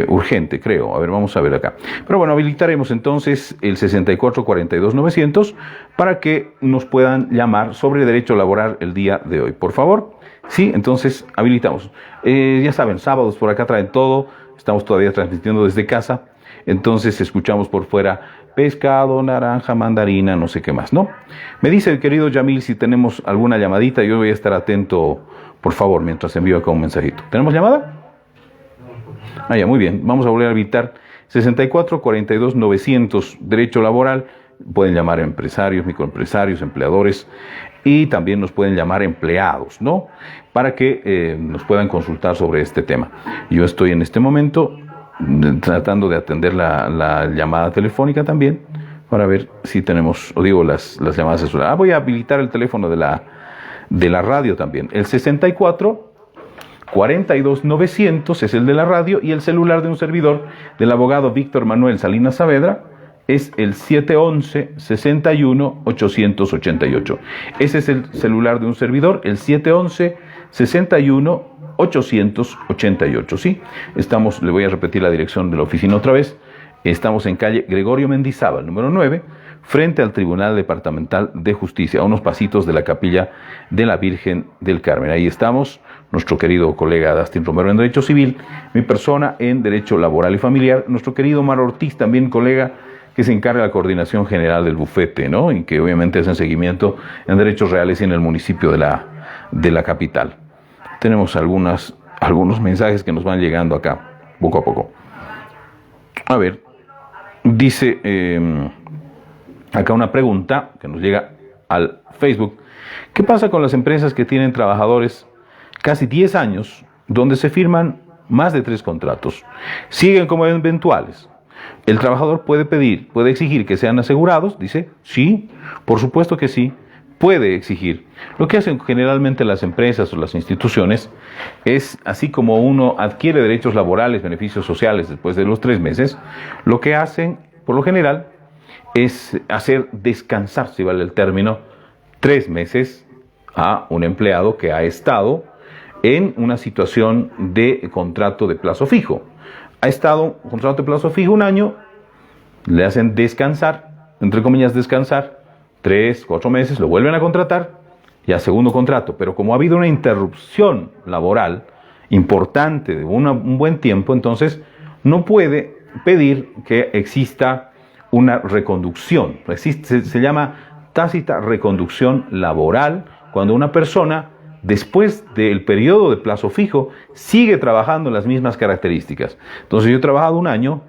Speaker 2: urgente, creo. A ver, vamos a ver acá. Pero bueno, habilitaremos entonces el 64-42-900 para que nos puedan llamar sobre derecho laboral el día de hoy. Por favor. Sí, entonces habilitamos. Ya saben, sábados por acá traen todo. Estamos todavía transmitiendo desde casa. Entonces escuchamos por fuera pescado, naranja, mandarina, no sé qué más, ¿no? Me dice el querido Yamil si tenemos alguna llamadita. Yo voy a estar atento, por favor, mientras envío acá un mensajito. ¿Tenemos llamada? Ah, ya, muy bien. Vamos a volver a habilitar 64-42-900, derecho laboral. Pueden llamar empresarios, microempresarios, empleadores, y también nos pueden llamar empleados, ¿no? Para que nos puedan consultar sobre este tema. Yo estoy en este momento tratando de atender la llamada telefónica también, para ver si tenemos, las llamadas celulares. Voy a habilitar el teléfono de la radio también. El 64-42-900 es el de la radio, y el celular de un servidor, del abogado Víctor Manuel Salinas Saavedra, es el 711-61-888. Ese es el celular de un servidor, el 711-61-888, ¿sí? Le voy a repetir la dirección de la oficina otra vez. Estamos en calle Gregorio Mendizábal, número 9, frente al Tribunal Departamental de Justicia, a unos pasitos de la Capilla de la Virgen del Carmen. Ahí estamos, nuestro querido colega Dustin Romero en Derecho Civil, mi persona en Derecho Laboral y Familiar, nuestro querido Omar Ortiz, también colega que se encarga de la coordinación general del bufete, ¿no? Y que obviamente hacen seguimiento en derechos reales y en el municipio de la capital. Tenemos algunos mensajes que nos van llegando acá, poco a poco. A ver, dice acá una pregunta que nos llega al Facebook. ¿Qué pasa con las empresas que tienen trabajadores casi 10 años, donde se firman más de 3 contratos? ¿Siguen como eventuales? El trabajador puede exigir que sean asegurados, dice. Sí, por supuesto que sí, puede exigir. Lo que hacen generalmente las empresas o las instituciones es, así como uno adquiere derechos laborales, beneficios sociales después de los 3 meses, lo que hacen, por lo general, es hacer descansar, si vale el término, 3 meses a un empleado que ha estado en una situación de contrato de plazo fijo. Ha estado un contrato de plazo fijo 1 año, le hacen descansar, entre comillas descansar, 3, 4 meses, lo vuelven a contratar, ya segundo contrato. Pero como ha habido una interrupción laboral importante de un buen tiempo, entonces no puede pedir que exista una reconducción. Se llama tácita reconducción laboral, cuando una persona, después del periodo de plazo fijo, sigue trabajando en las mismas características. Entonces yo he trabajado 1 año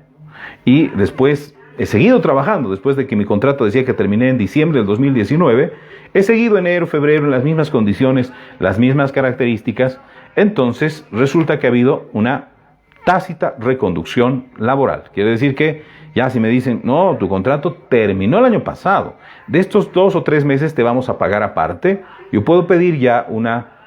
Speaker 2: y después he seguido trabajando, después de que mi contrato decía que terminé en diciembre del 2019, he seguido enero, febrero en las mismas condiciones, las mismas características. Entonces resulta que ha habido una tácita reconducción laboral. Quiere decir que ya si me dicen, no, tu contrato terminó el año pasado, de estos 2 o 3 meses te vamos a pagar aparte, yo puedo pedir ya una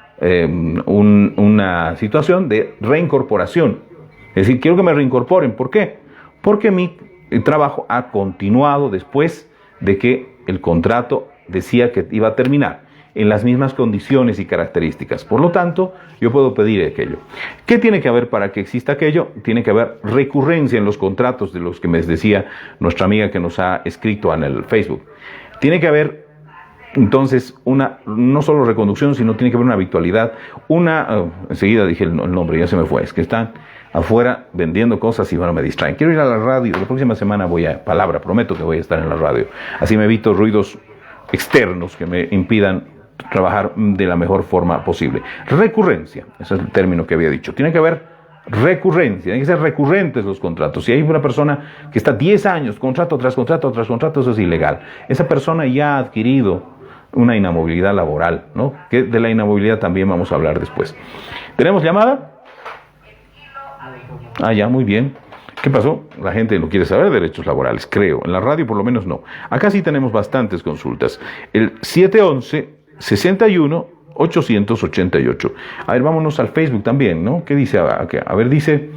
Speaker 2: situación de reincorporación. Es decir, quiero que me reincorporen. ¿Por qué? Porque mi trabajo ha continuado después de que el contrato decía que iba a terminar. en las mismas condiciones y características. Por lo tanto, yo puedo pedir aquello. ¿Qué tiene que haber para que exista aquello? Tiene que haber recurrencia en los contratos de los que me decía nuestra amiga que nos ha escrito en el Facebook. Tiene que haber, entonces, no solo reconducción, sino tiene que haber una habitualidad. Enseguida dije el nombre, ya se me fue, es que están afuera vendiendo cosas y bueno, me distraen. Quiero ir a la radio, la próxima semana prometo que voy a estar en la radio. Así me evito ruidos externos que me impidan trabajar de la mejor forma posible. Recurrencia, ese es el término que había dicho. Tiene que haber recurrencia, tienen que ser recurrentes los contratos. Si hay una persona que está 10 años, contrato tras contrato tras contrato, eso es ilegal. Esa persona ya ha adquirido una inamovilidad laboral, ¿no? Que de la inamovilidad también vamos a hablar después. ¿Tenemos llamada? Ya, muy bien. ¿Qué pasó? La gente no quiere saber de derechos laborales, creo. En la radio por lo menos no. Acá sí tenemos bastantes consultas. El 711-61-888. A ver, vámonos al Facebook también, ¿no? ¿Qué dice? A ver, dice,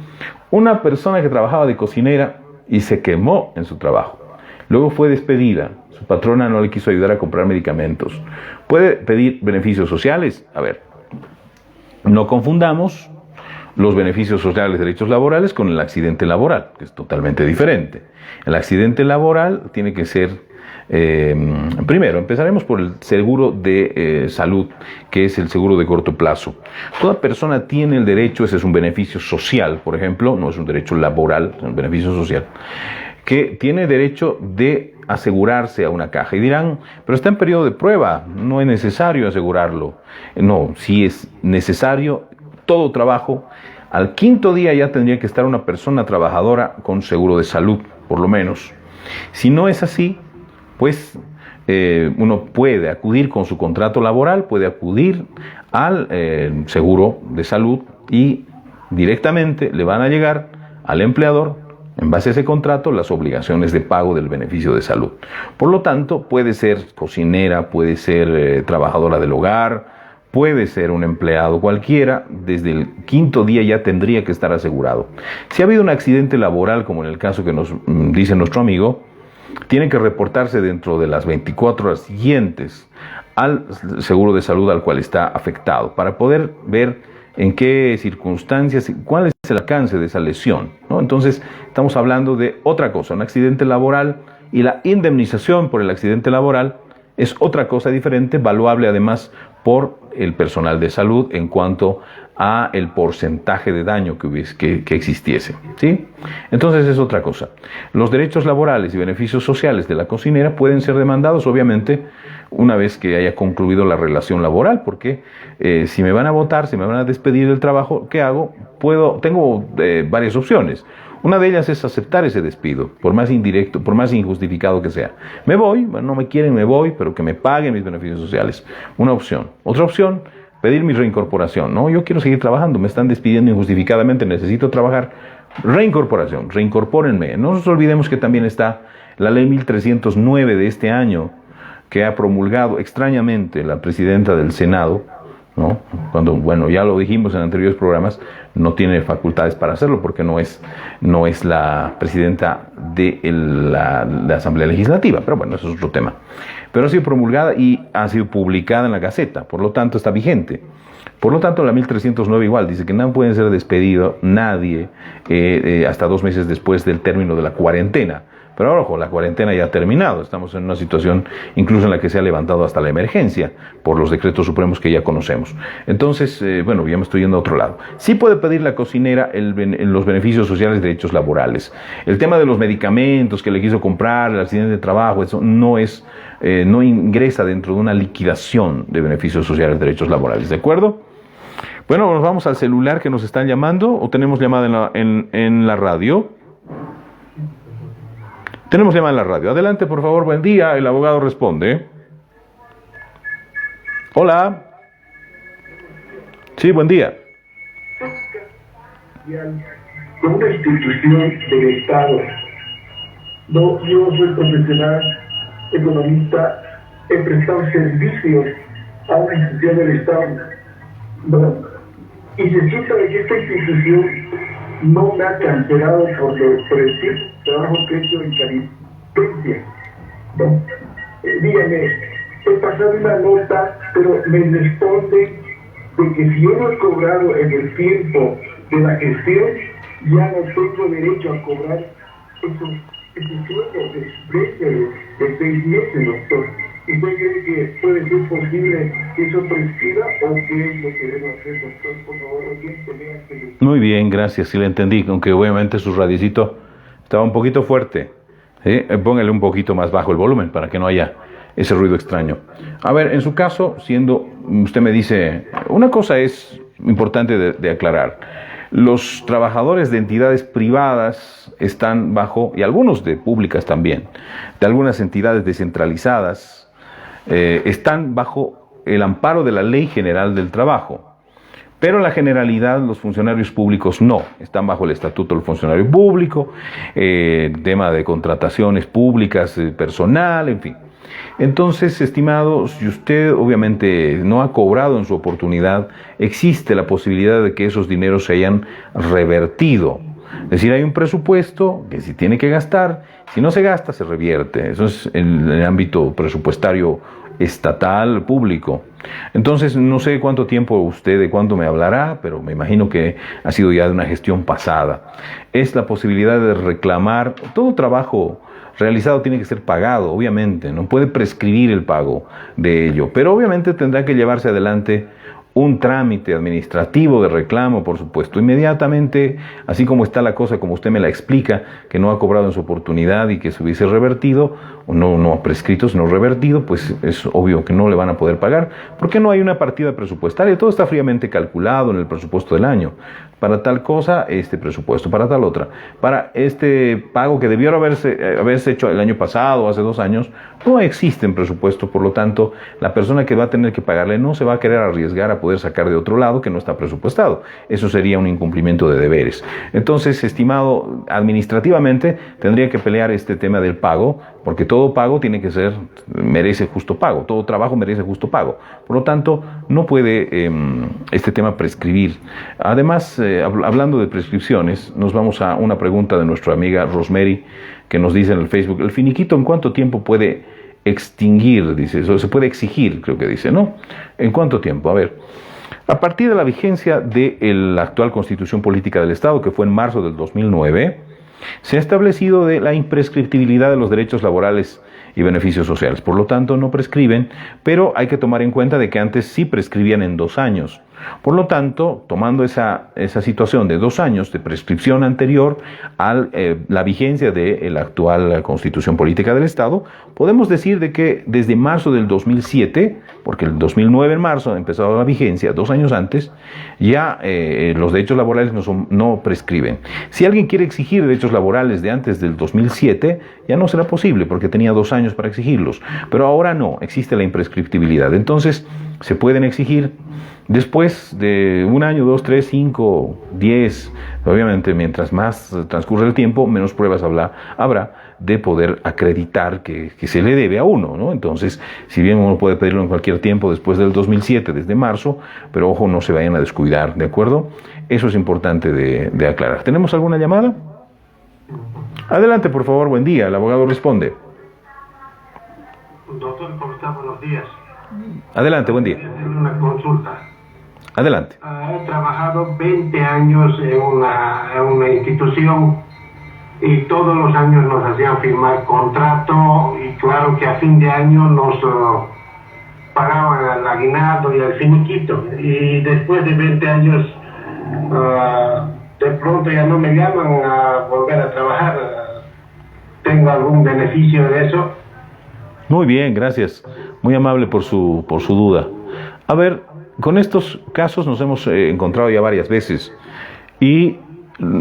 Speaker 2: una persona que trabajaba de cocinera y se quemó en su trabajo. Luego fue despedida. Su patrona no le quiso ayudar a comprar medicamentos. ¿Puede pedir beneficios sociales? A ver, no confundamos los beneficios sociales, derechos laborales con el accidente laboral, que es totalmente diferente. El accidente laboral tiene que ser, primero, empezaremos por el seguro de salud, que es el seguro de corto plazo. Toda persona tiene el derecho, ese es un beneficio social, por ejemplo, no es un derecho laboral, es un beneficio social, que tiene derecho de asegurarse a una caja. Y dirán, pero está en periodo de prueba, no es necesario asegurarlo. No, sí es necesario. Todo trabajo, al quinto día ya tendría que estar una persona trabajadora con seguro de salud, por lo menos. Si no es así, pues uno puede acudir con su contrato laboral, puede acudir al seguro de salud y directamente le van a llegar al empleador, en base a ese contrato, las obligaciones de pago del beneficio de salud. Por lo tanto, puede ser cocinera, puede ser trabajadora del hogar, puede ser un empleado cualquiera, desde el quinto día ya tendría que estar asegurado. Si ha habido un accidente laboral, como en el caso que nos dice nuestro amigo, tiene que reportarse dentro de las 24 horas siguientes al seguro de salud al cual está afectado, para poder ver en qué circunstancias y cuál es el alcance de esa lesión, ¿no? Entonces, estamos hablando de otra cosa, un accidente laboral, y la indemnización por el accidente laboral es otra cosa diferente, valuable además por el personal de salud en cuanto a el porcentaje de daño que existiese, ¿sí? Entonces es otra cosa. Los derechos laborales y beneficios sociales de la cocinera pueden ser demandados, obviamente, una vez que haya concluido la relación laboral, porque si me van a votar, si me van a despedir del trabajo, ¿qué hago? Tengo varias opciones. Una de ellas es aceptar ese despido, por más indirecto, por más injustificado que sea. Me voy, bueno, no me quieren, me voy, pero que me paguen mis beneficios sociales. Una opción. Otra opción, pedir mi reincorporación. No, yo quiero seguir trabajando, me están despidiendo injustificadamente, necesito trabajar. Reincorporación, reincorpórenme. No nos olvidemos que también está la ley 1309 de este año, que ha promulgado extrañamente la presidenta del Senado, ¿no? Cuando, bueno, ya lo dijimos en anteriores programas, no tiene facultades para hacerlo porque no es la presidenta de la Asamblea Legislativa, pero bueno, eso es otro tema. Pero ha sido promulgada y ha sido publicada en la Gaceta, por lo tanto está vigente. Por lo tanto, la 1309 igual dice que no puede ser despedido nadie hasta 2 meses después del término de la cuarentena. Pero ojo, la cuarentena ya ha terminado, estamos en una situación incluso en la que se ha levantado hasta la emergencia por los decretos supremos que ya conocemos. Entonces, bueno, ya me estoy yendo a otro lado. Sí puede pedir la cocinera los beneficios sociales de derechos laborales. El tema de los medicamentos que le quiso comprar, el accidente de trabajo, eso no ingresa dentro de una liquidación de beneficios sociales de derechos laborales, ¿de acuerdo? Bueno, nos vamos al celular que nos están llamando, o tenemos llamada en la radio. Tenemos llamada en la radio. Adelante, por favor, buen día. El abogado responde. Hola. Sí, buen día.
Speaker 3: Como una institución del Estado. No, yo soy profesional, economista, he prestado servicios a una institución del Estado. No. Y se siente que esta institución no me ha cancelado por el tipo de trabajo que he hecho en California. ¿No? Dígame, he pasado una nota, pero me responden de que si yo no he cobrado en el tiempo de la gestión, ya no tengo derecho a cobrar esos sueldos de 6 meses, doctor. ¿Usted cree que puede ser posible que eso prescriba o qué es lo que debo hacer, doctor? Por favor, oyente,
Speaker 2: Muy bien, gracias, sí le entendí, aunque obviamente su radiecito estaba un poquito fuerte. ¿Sí? Póngale un poquito más bajo el volumen para que no haya ese ruido extraño. A ver, en su caso, usted me dice, una cosa es importante de aclarar. Los trabajadores de entidades privadas están bajo, y algunos de públicas también, de algunas entidades descentralizadas, están bajo el amparo de la Ley General del Trabajo. Pero en la generalidad los funcionarios públicos no, están bajo el Estatuto del Funcionario Público, tema de contrataciones públicas, personal, en fin. Entonces, estimado, si usted obviamente no ha cobrado en su oportunidad, existe la posibilidad de que esos dineros se hayan revertido. Es decir, hay un presupuesto que si tiene que gastar, si no se gasta, se revierte. Eso es en el ámbito presupuestario estatal, público. Entonces, no sé cuánto tiempo usted, de cuánto me hablará, pero me imagino que ha sido ya de una gestión pasada. Es la posibilidad de reclamar. Todo trabajo realizado tiene que ser pagado, obviamente, no puede prescribir el pago de ello, pero obviamente tendrá que llevarse adelante un trámite administrativo de reclamo, por supuesto, inmediatamente, así como está la cosa, como usted me la explica, que no ha cobrado en su oportunidad y que se hubiese revertido, o no ha prescrito, sino revertido, pues es obvio que no le van a poder pagar, porque no hay una partida presupuestaria, todo está fríamente calculado en el presupuesto del año. Para tal cosa, este presupuesto, para tal otra. Para este pago que debió haberse hecho el año pasado o hace 2 años, no existe en presupuesto, por lo tanto, la persona que va a tener que pagarle no se va a querer arriesgar a poder sacar de otro lado que no está presupuestado. Eso sería un incumplimiento de deberes. Entonces, estimado, administrativamente tendría que pelear este tema del pago, porque todo pago merece justo pago, todo trabajo merece justo pago. Por lo tanto, no puede este tema prescribir. Además, hablando de prescripciones, nos vamos a una pregunta de nuestra amiga Rosemary, que nos dice en el Facebook, ¿el finiquito en cuánto tiempo puede extinguir? Dice, eso se puede exigir, creo que dice, ¿no? ¿En cuánto tiempo? A ver, a partir de la vigencia de la actual Constitución Política del Estado, que fue en marzo del 2009, se ha establecido de la imprescriptibilidad de los derechos laborales y beneficios sociales. Por lo tanto, no prescriben, pero hay que tomar en cuenta de que antes sí prescribían en 2 años. Por lo tanto, tomando esa situación de 2 años de prescripción anterior a la vigencia de la actual Constitución Política del Estado, podemos decir de que desde marzo del 2007, porque el 2009 en marzo ha empezado la vigencia, 2 años antes, ya los derechos laborales no prescriben. Si alguien quiere exigir derechos laborales de antes del 2007, ya no será posible porque tenía 2 años para exigirlos, pero ahora no, existe la imprescriptibilidad. Entonces, se pueden exigir después de 1 año, 2, 3, 5, 10, obviamente mientras más transcurre el tiempo, menos pruebas habrá de poder acreditar que se le debe a uno, ¿no? Entonces, si bien uno puede pedirlo en cualquier tiempo después del 2007, desde marzo, pero ojo, no se vayan a descuidar, ¿de acuerdo? Eso es importante de aclarar. ¿Tenemos alguna llamada? Adelante, por favor, buen día, el abogado responde.
Speaker 4: Doctor, ¿cómo está? Buenos días.
Speaker 2: Adelante, buen día.
Speaker 4: Una consulta.
Speaker 2: Adelante.
Speaker 4: He trabajado 20 años en una institución y todos los años nos hacían firmar contrato y claro que a fin de año nos pagaban el aguinaldo y el finiquito. Y después de 20 años de pronto ya no me llaman a volver a trabajar. ¿Tengo algún beneficio de eso?
Speaker 2: Muy bien, gracias. Muy amable por su duda. A ver, con estos casos nos hemos encontrado ya varias veces y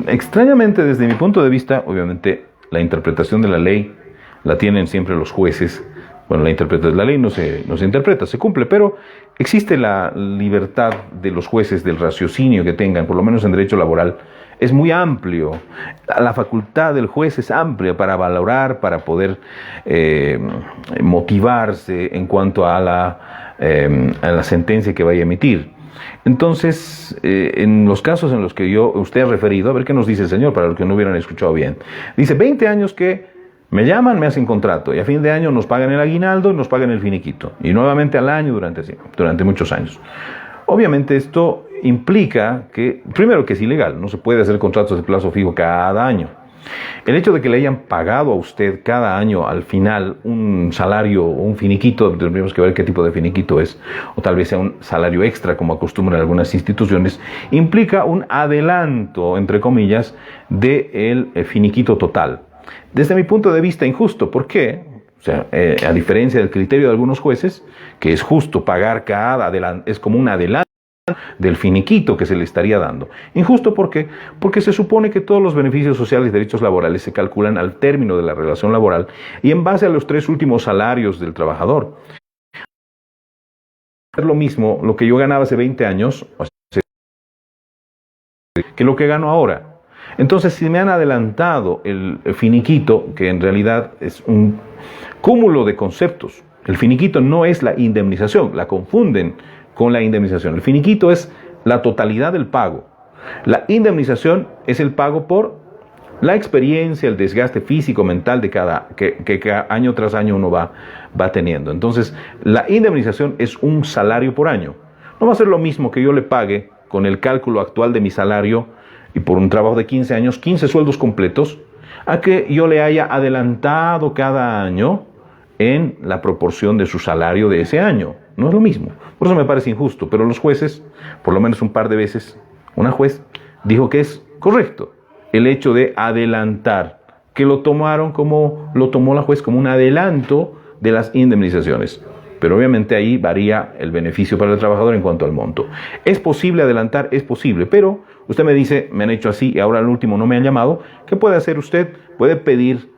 Speaker 2: extrañamente desde mi punto de vista, obviamente la interpretación de la ley la tienen siempre los jueces. Bueno, la ley no se interpreta, se cumple, pero existe la libertad de los jueces, del raciocinio que tengan, por lo menos en derecho laboral. Es muy amplio, la facultad del juez es amplia para valorar, para poder motivarse en cuanto a la sentencia que vaya a emitir. Entonces, en los casos en los que usted ha referido, a ver qué nos dice el señor, para los que no hubieran escuchado bien. Dice, 20 años que Me llaman, me hacen contrato y a fin de año nos pagan el aguinaldo y nos pagan el finiquito. Y nuevamente al año durante muchos años. Obviamente esto implica que, primero, que es ilegal, no se puede hacer contratos de plazo fijo cada año. El hecho de que le hayan pagado a usted cada año al final un salario o un finiquito, tendríamos que ver qué tipo de finiquito es, o tal vez sea un salario extra como acostumbran algunas instituciones, implica un adelanto, entre comillas, del finiquito total. Desde mi punto de vista injusto, ¿por qué? O sea, a diferencia del criterio de algunos jueces, que es justo pagar cada adelanto, es como un adelanto del finiquito que se le estaría dando. Injusto, ¿por qué? Porque se supone que todos los beneficios sociales y derechos laborales se calculan al término de la relación laboral y en base a los 3 últimos salarios del trabajador. Es lo mismo lo que yo ganaba hace 20 años que lo que gano ahora. Entonces, si me han adelantado el finiquito, que en realidad es un cúmulo de conceptos, el finiquito no es la indemnización, la confunden con la indemnización. El finiquito es la totalidad del pago. La indemnización es el pago por la experiencia, el desgaste físico, mental de que año tras año uno va teniendo. Entonces, la indemnización es un salario por año. No va a ser lo mismo que yo le pague con el cálculo actual de mi salario y por un trabajo de 15 años, 15 sueldos completos, a que yo le haya adelantado cada año en la proporción de su salario de ese año. No es lo mismo. Por eso me parece injusto. Pero los jueces, por lo menos un par de veces, una juez dijo que es correcto el hecho de adelantar, que lo tomaron como, lo tomó la juez como un adelanto de las indemnizaciones. Pero obviamente ahí varía el beneficio para el trabajador en cuanto al monto. ¿Es posible adelantar? Es posible, pero usted me dice, me han hecho así y ahora al último no me han llamado. ¿Qué puede hacer usted? Puede pedir,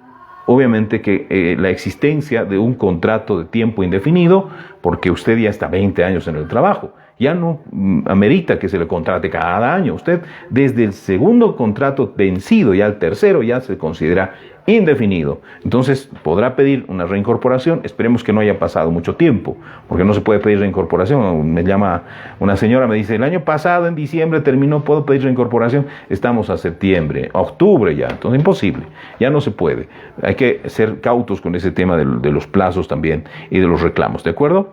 Speaker 2: obviamente, que la existencia de un contrato de tiempo indefinido, porque usted ya está 20 años en el trabajo. Ya no amerita que se le contrate cada año. Usted, desde el segundo contrato vencido, ya el tercero, ya se considera indefinido. Entonces, podrá pedir una reincorporación. Esperemos que no haya pasado mucho tiempo, porque no se puede pedir reincorporación. Me llama una señora, me dice, el año pasado, en diciembre, terminó, ¿puedo pedir reincorporación? Estamos a septiembre, a octubre ya. Entonces, imposible. Ya no se puede. Hay que ser cautos con ese tema de los plazos también y de los reclamos. ¿De acuerdo?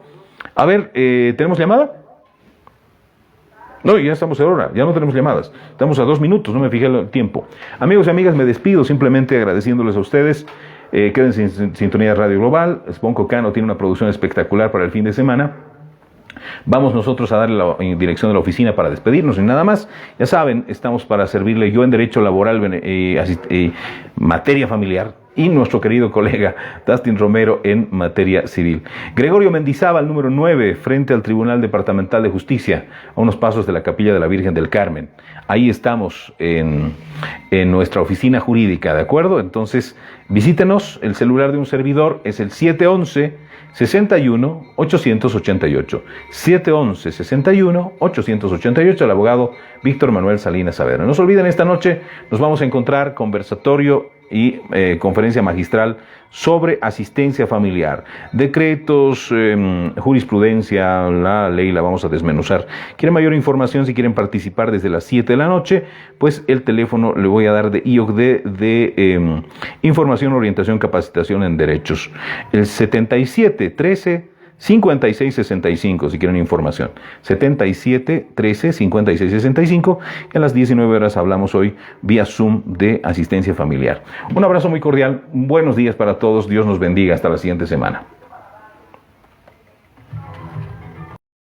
Speaker 2: A ver, ¿tenemos llamada? No, ya estamos en hora, ya no tenemos llamadas. Estamos a 2 minutos, no me fijé el tiempo. Amigos y amigas, me despido simplemente agradeciéndoles a ustedes. Quédense en sintonía de Radio Global. Sponco Cano tiene una producción espectacular para el fin de semana. Vamos nosotros a darle la dirección de la oficina para despedirnos y nada más. Ya saben, estamos para servirle, yo en Derecho Laboral, materia familiar, y nuestro querido colega Dustin Romero en materia civil. Gregorio Mendizábal, número 9, frente al Tribunal Departamental de Justicia, a unos pasos de la Capilla de la Virgen del Carmen. Ahí estamos en nuestra oficina jurídica, ¿de acuerdo? Entonces, visítenos, el celular de un servidor es el 711-61-888. 711-61-888, el abogado Víctor Manuel Salinas Saavedra. No se olviden, esta noche nos vamos a encontrar conversatorio y conferencia magistral sobre asistencia familiar, decretos, jurisprudencia, la ley la vamos a desmenuzar. ¿Quieren mayor información? Si quieren participar desde las 7 de la noche, pues el teléfono le voy a dar de IOC de información, orientación, capacitación en derechos, el 7713-5665, si quieren información. 7713-5665. Y a las 19 horas hablamos hoy vía Zoom de asistencia familiar. Un abrazo muy cordial. Buenos días para todos. Dios nos bendiga. Hasta la siguiente semana.